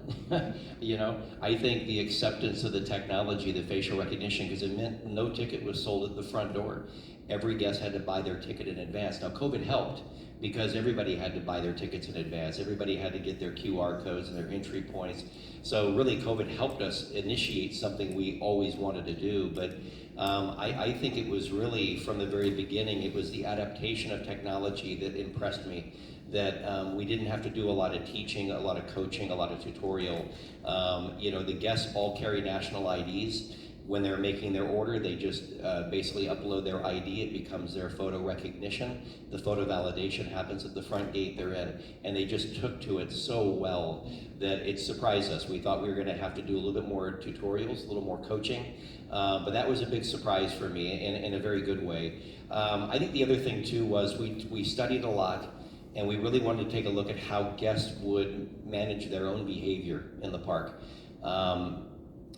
[SPEAKER 3] You know, I think the acceptance of the technology, the facial recognition, because it meant no ticket was sold at the front door. every guest had to buy their ticket in advance. Now COVID helped because everybody had to buy their tickets in advance. Everybody had to get their QR codes and their entry points. So really COVID helped us initiate something we always wanted to do. But I think it was really from the very beginning, it was the adaptation of technology that impressed me. That we didn't have to do a lot of teaching, a lot of coaching, a lot of tutorial. The guests all carry national IDs. When they're making their order, they just basically upload their ID. It becomes their photo recognition. The photo validation happens at the front gate they're in. And they just took to it so well that it surprised us. We thought we were gonna have to do a little bit more tutorials, a little more coaching. But that was a big surprise for me in a very good way. I think the other thing too was we studied a lot, and we really wanted to take a look at how guests would manage their own behavior in the park.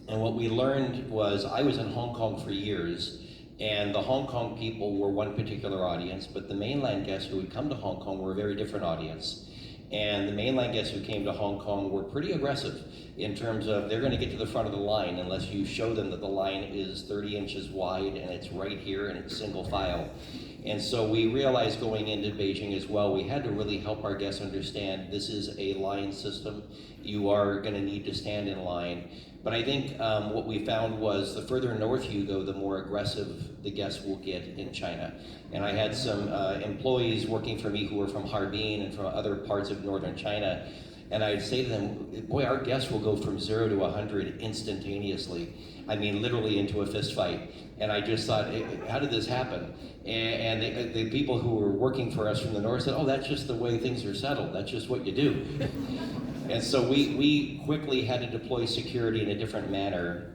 [SPEAKER 3] And what we learned was, I was in Hong Kong for years, and the Hong Kong people were one particular audience, but the mainland guests who would come to Hong Kong were a very different audience. And the mainland guests who came to Hong Kong were pretty aggressive in terms of they're gonna get to the front of the line unless you show them that the line is 30 inches wide and it's right here and it's single file. And so we realized going into Beijing as well, we had to really help our guests understand this is a line system. You are gonna need to stand in line. But I think what we found was the further north you go, the more aggressive the guests will get in China. And I had some employees working for me who were from Harbin and from other parts of northern China. And I'd say to them, boy, our guests will go from 0 to 100 instantaneously. I mean, literally into a fist fight. And I just thought, how did this happen? And the people who were working for us from the north said, oh, that's just the way things are settled. That's just what you do. And so we quickly had to deploy security in a different manner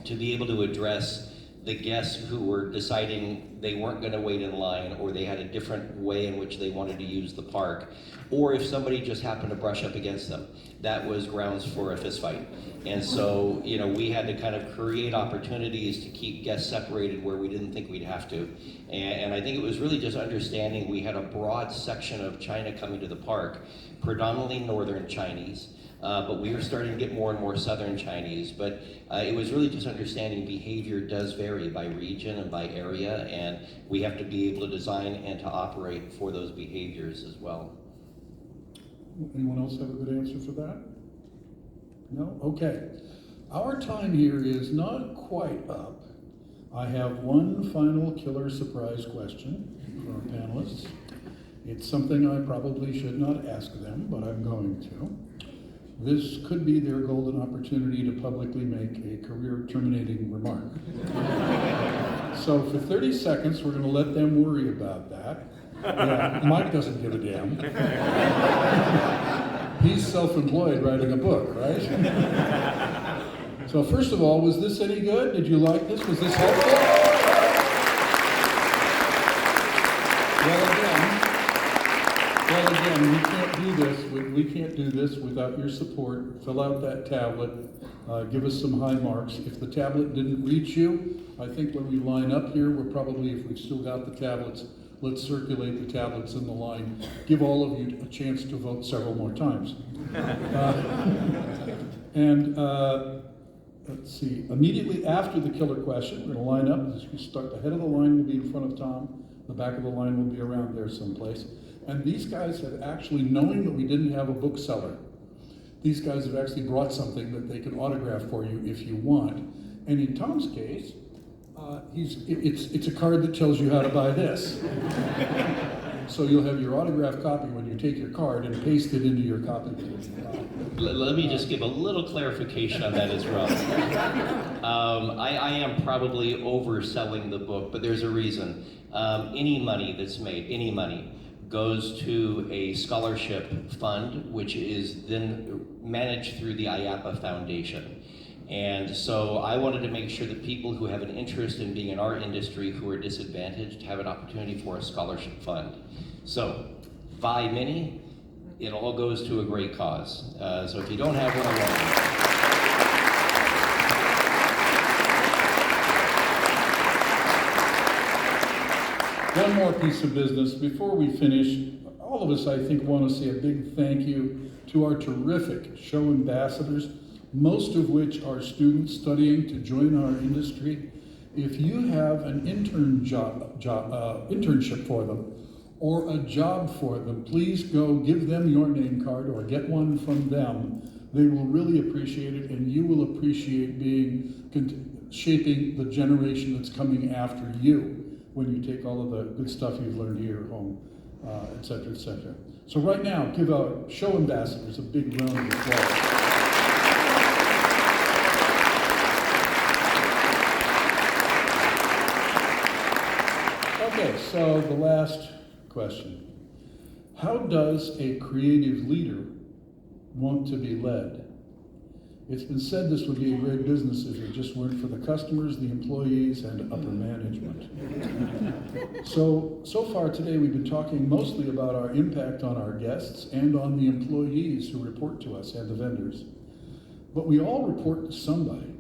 [SPEAKER 3] to be able to address the guests who were deciding they weren't going to wait in line, or they had a different way in which they wanted to use the park, or if somebody just happened to brush up against them. That was grounds for a fist fight. And so, we had to kind of create opportunities to keep guests separated where we didn't think we'd have to. And I think it was really just understanding we had a broad section of China coming to the park, predominantly northern Chinese, but we were starting to get more and more southern Chinese. But it was really just understanding behavior does vary by region and by area, and we have to be able to design and to operate for those behaviors as well.
[SPEAKER 2] Anyone else have a good answer for that? No? Okay. Our time here is not quite up. I have one final killer surprise question for our panelists. It's something I probably should not ask them, but I'm going to. This could be their golden opportunity to publicly make a career-terminating remark. So for 30 seconds, we're going to let them worry about that. Yeah, Mike doesn't give a damn. He's self-employed writing a book, right? So first of all, was this any good? Did you like this? Was this helpful? Well, again, we can't do this without your support. Fill out that tablet. Give us some high marks. If the tablet didn't reach you, I think when we line up here, we're probably, if we've still got the tablets, let's circulate the tablets in the line. Give all of you a chance to vote several more times. Let's see, immediately after the killer question, we're gonna line up. We start, the head of the line will be in front of Tom. The back of the line will be around there someplace. And these guys have actually, knowing that we didn't have a bookseller, these guys have actually brought something that they can autograph for you if you want. And in Tom's case, it's a card that tells you how to buy this. So you'll have your autographed copy when you take your card and paste it into your copy.
[SPEAKER 3] Let me just give a little clarification on that as well. I am probably overselling the book, but there's a reason. Any money that's made, any money, goes to a scholarship fund, which is then managed through the IAAPA Foundation. And so I wanted to make sure that people who have an interest in being in our industry who are disadvantaged have an opportunity for a scholarship fund. So, buy many, it all goes to a great cause. So if you don't have one, I
[SPEAKER 2] One more piece of business before we finish. All of us, I think, want to say a big thank you to our terrific show ambassadors, most of which are students studying to join our industry. If you have an internship for them or a job for them, please go give them your name card or get one from them. They will really appreciate it, and you will appreciate shaping the generation that's coming after you when you take all of the good stuff you've learned here home, et cetera, et cetera. So right now, give our show ambassadors a big round of applause. Okay, so the last question. How does a creative leader want to be led? It's been said this would be a great business if it just weren't for the customers, the employees, and upper management. So far today we've been talking mostly about our impact on our guests and on the employees who report to us and the vendors. But we all report to somebody.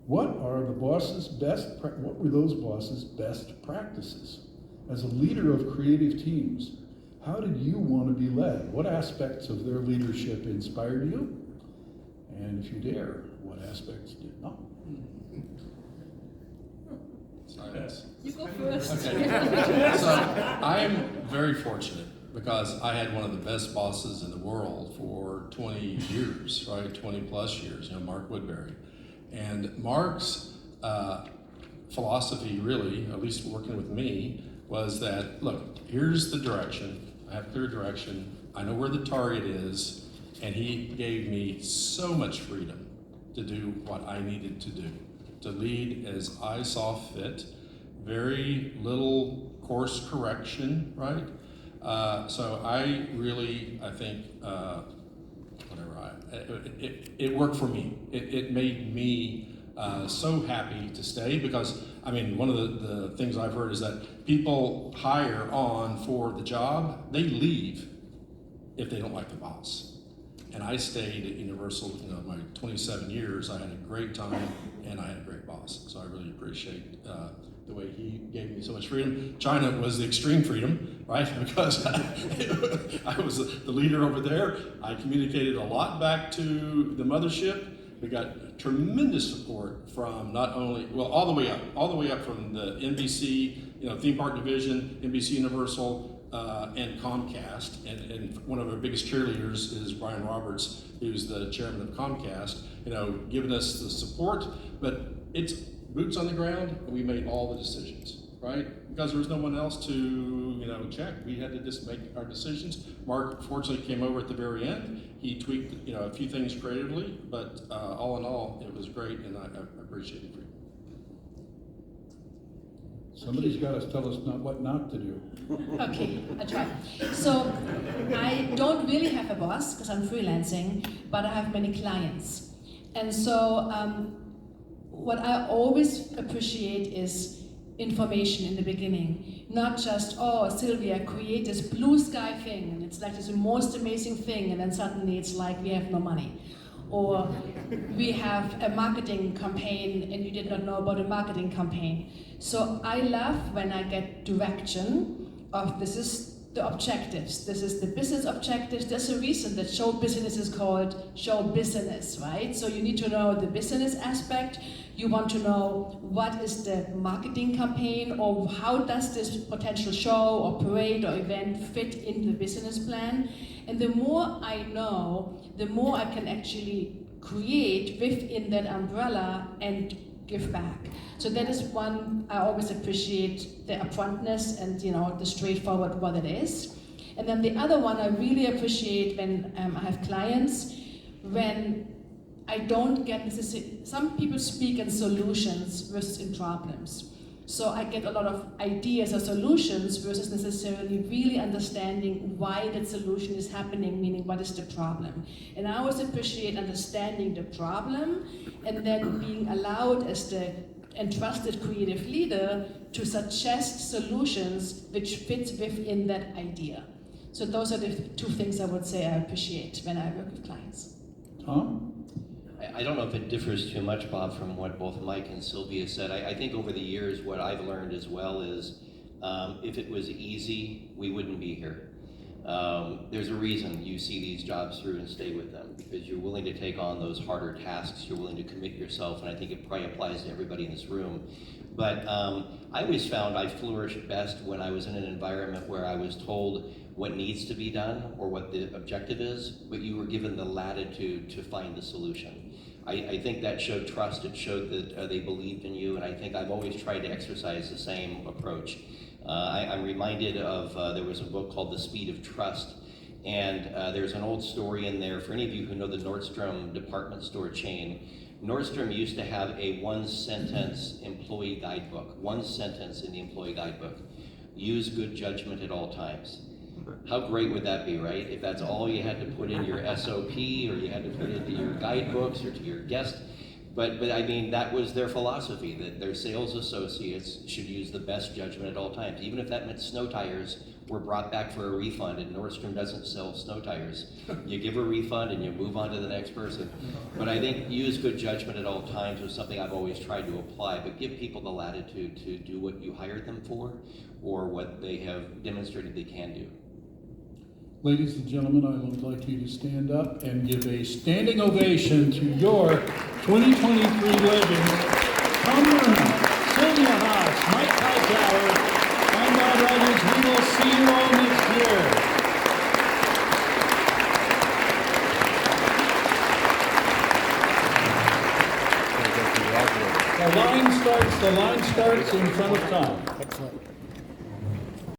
[SPEAKER 2] What were those bosses' best practices? As a leader of creative teams, how did you want to be led? What aspects of their leadership inspired you? And if you dare, what aspects did not?
[SPEAKER 4] Silence.
[SPEAKER 5] You go first.
[SPEAKER 4] Okay. So I am very fortunate because I had one of the best bosses in the world for 20 years, right? 20 plus years, Mark Woodbury. And Mark's philosophy, really, at least working with me, was that, look, here's the direction. I have clear direction. I know where the target is. And he gave me so much freedom to do what I needed to do, to lead as I saw fit, very little course correction, right? So I think, it worked for me. It made me so happy to stay because, one of the things I've heard is that people hire on for the job, they leave if they don't like the boss. And I stayed at Universal, my 27 years. I had a great time, and I had a great boss. So I really appreciate the way he gave me so much freedom. China was the extreme freedom, right? Because I was the leader over there. I communicated a lot back to the mothership. We got tremendous support from not only, all the way up from the NBC, theme park division, NBC Universal, and Comcast, and one of our biggest cheerleaders is Brian Roberts, who's the chairman of Comcast, giving us the support, but it's boots on the ground, and we made all the decisions, right? Because there was no one else to, check. We had to just make our decisions. Mark, fortunately, came over at the very end. He tweaked, a few things creatively, but all in all, it was great, and I appreciate it.
[SPEAKER 2] Somebody's got to tell us what not to do.
[SPEAKER 5] Okay, I try. So I don't really have a boss because I'm freelancing, but I have many clients. And so what I always appreciate is information in the beginning. Not just, oh, Sylvia, create this blue sky thing, and it's like this most amazing thing, and then suddenly it's like we have no money. Or we have a marketing campaign and you did not know about a marketing campaign. So I love when I get direction of this is the objectives, this is the business objectives. There's a reason that show business is called show business, right? So you need to know the business aspect. You want to know what is the marketing campaign or how does this potential show or parade or event fit in the business plan. And the more I know, the more I can actually create within that umbrella and give back. So that is one I always appreciate, the upfrontness and the straightforward what it is. And then the other one I really appreciate when I have clients, when I don't get necessarily, some people speak in solutions versus in problems. So I get a lot of ideas or solutions versus necessarily really understanding why that solution is happening, meaning what is the problem. And I always appreciate understanding the problem and then being allowed as the entrusted creative leader to suggest solutions which fit within that idea. So those are the two things I would say I appreciate when I work with clients.
[SPEAKER 2] Tom?
[SPEAKER 3] I don't know if it differs too much, Bob, from what both Mike and Sylvia said. I think over the years what I've learned as well is if it was easy, we wouldn't be here. there's a reason you see these jobs through and stay with them, because you're willing to take on those harder tasks, you're willing to commit yourself, and I think it probably applies to everybody in this room. But I always found I flourished best when I was in an environment where I was told what needs to be done or what the objective is, but you were given the latitude to find the solution. I think that showed trust, it showed that they believed in you, and I think I've always tried to exercise the same approach. I'm reminded of, there was a book called The Speed of Trust, and there's an old story in there, for any of you who know the Nordstrom department store chain. Nordstrom used to have a one-sentence employee guidebook, one sentence in the employee guidebook. Use good judgment at all times. How great would that be, right? If that's all you had to put in your SOP, or you had to put into your guidebooks or to your guest. But I mean, that was their philosophy, that their sales associates should use the best judgment at all times. Even if that meant snow tires were brought back for a refund, and Nordstrom doesn't sell snow tires. You give a refund and you move on to the next person. But I think use good judgment at all times was something I've always tried to apply, but give people the latitude to do what you hired them for, or what they have demonstrated they can do.
[SPEAKER 2] Ladies and gentlemen, I would like you to stand up and give a standing ovation to your 2023 legends, Tom Lerner, Sylvia Haas, Mike Hightower, and our writers. We will see you all next year. The line starts in front of Tom.
[SPEAKER 1] Excellent.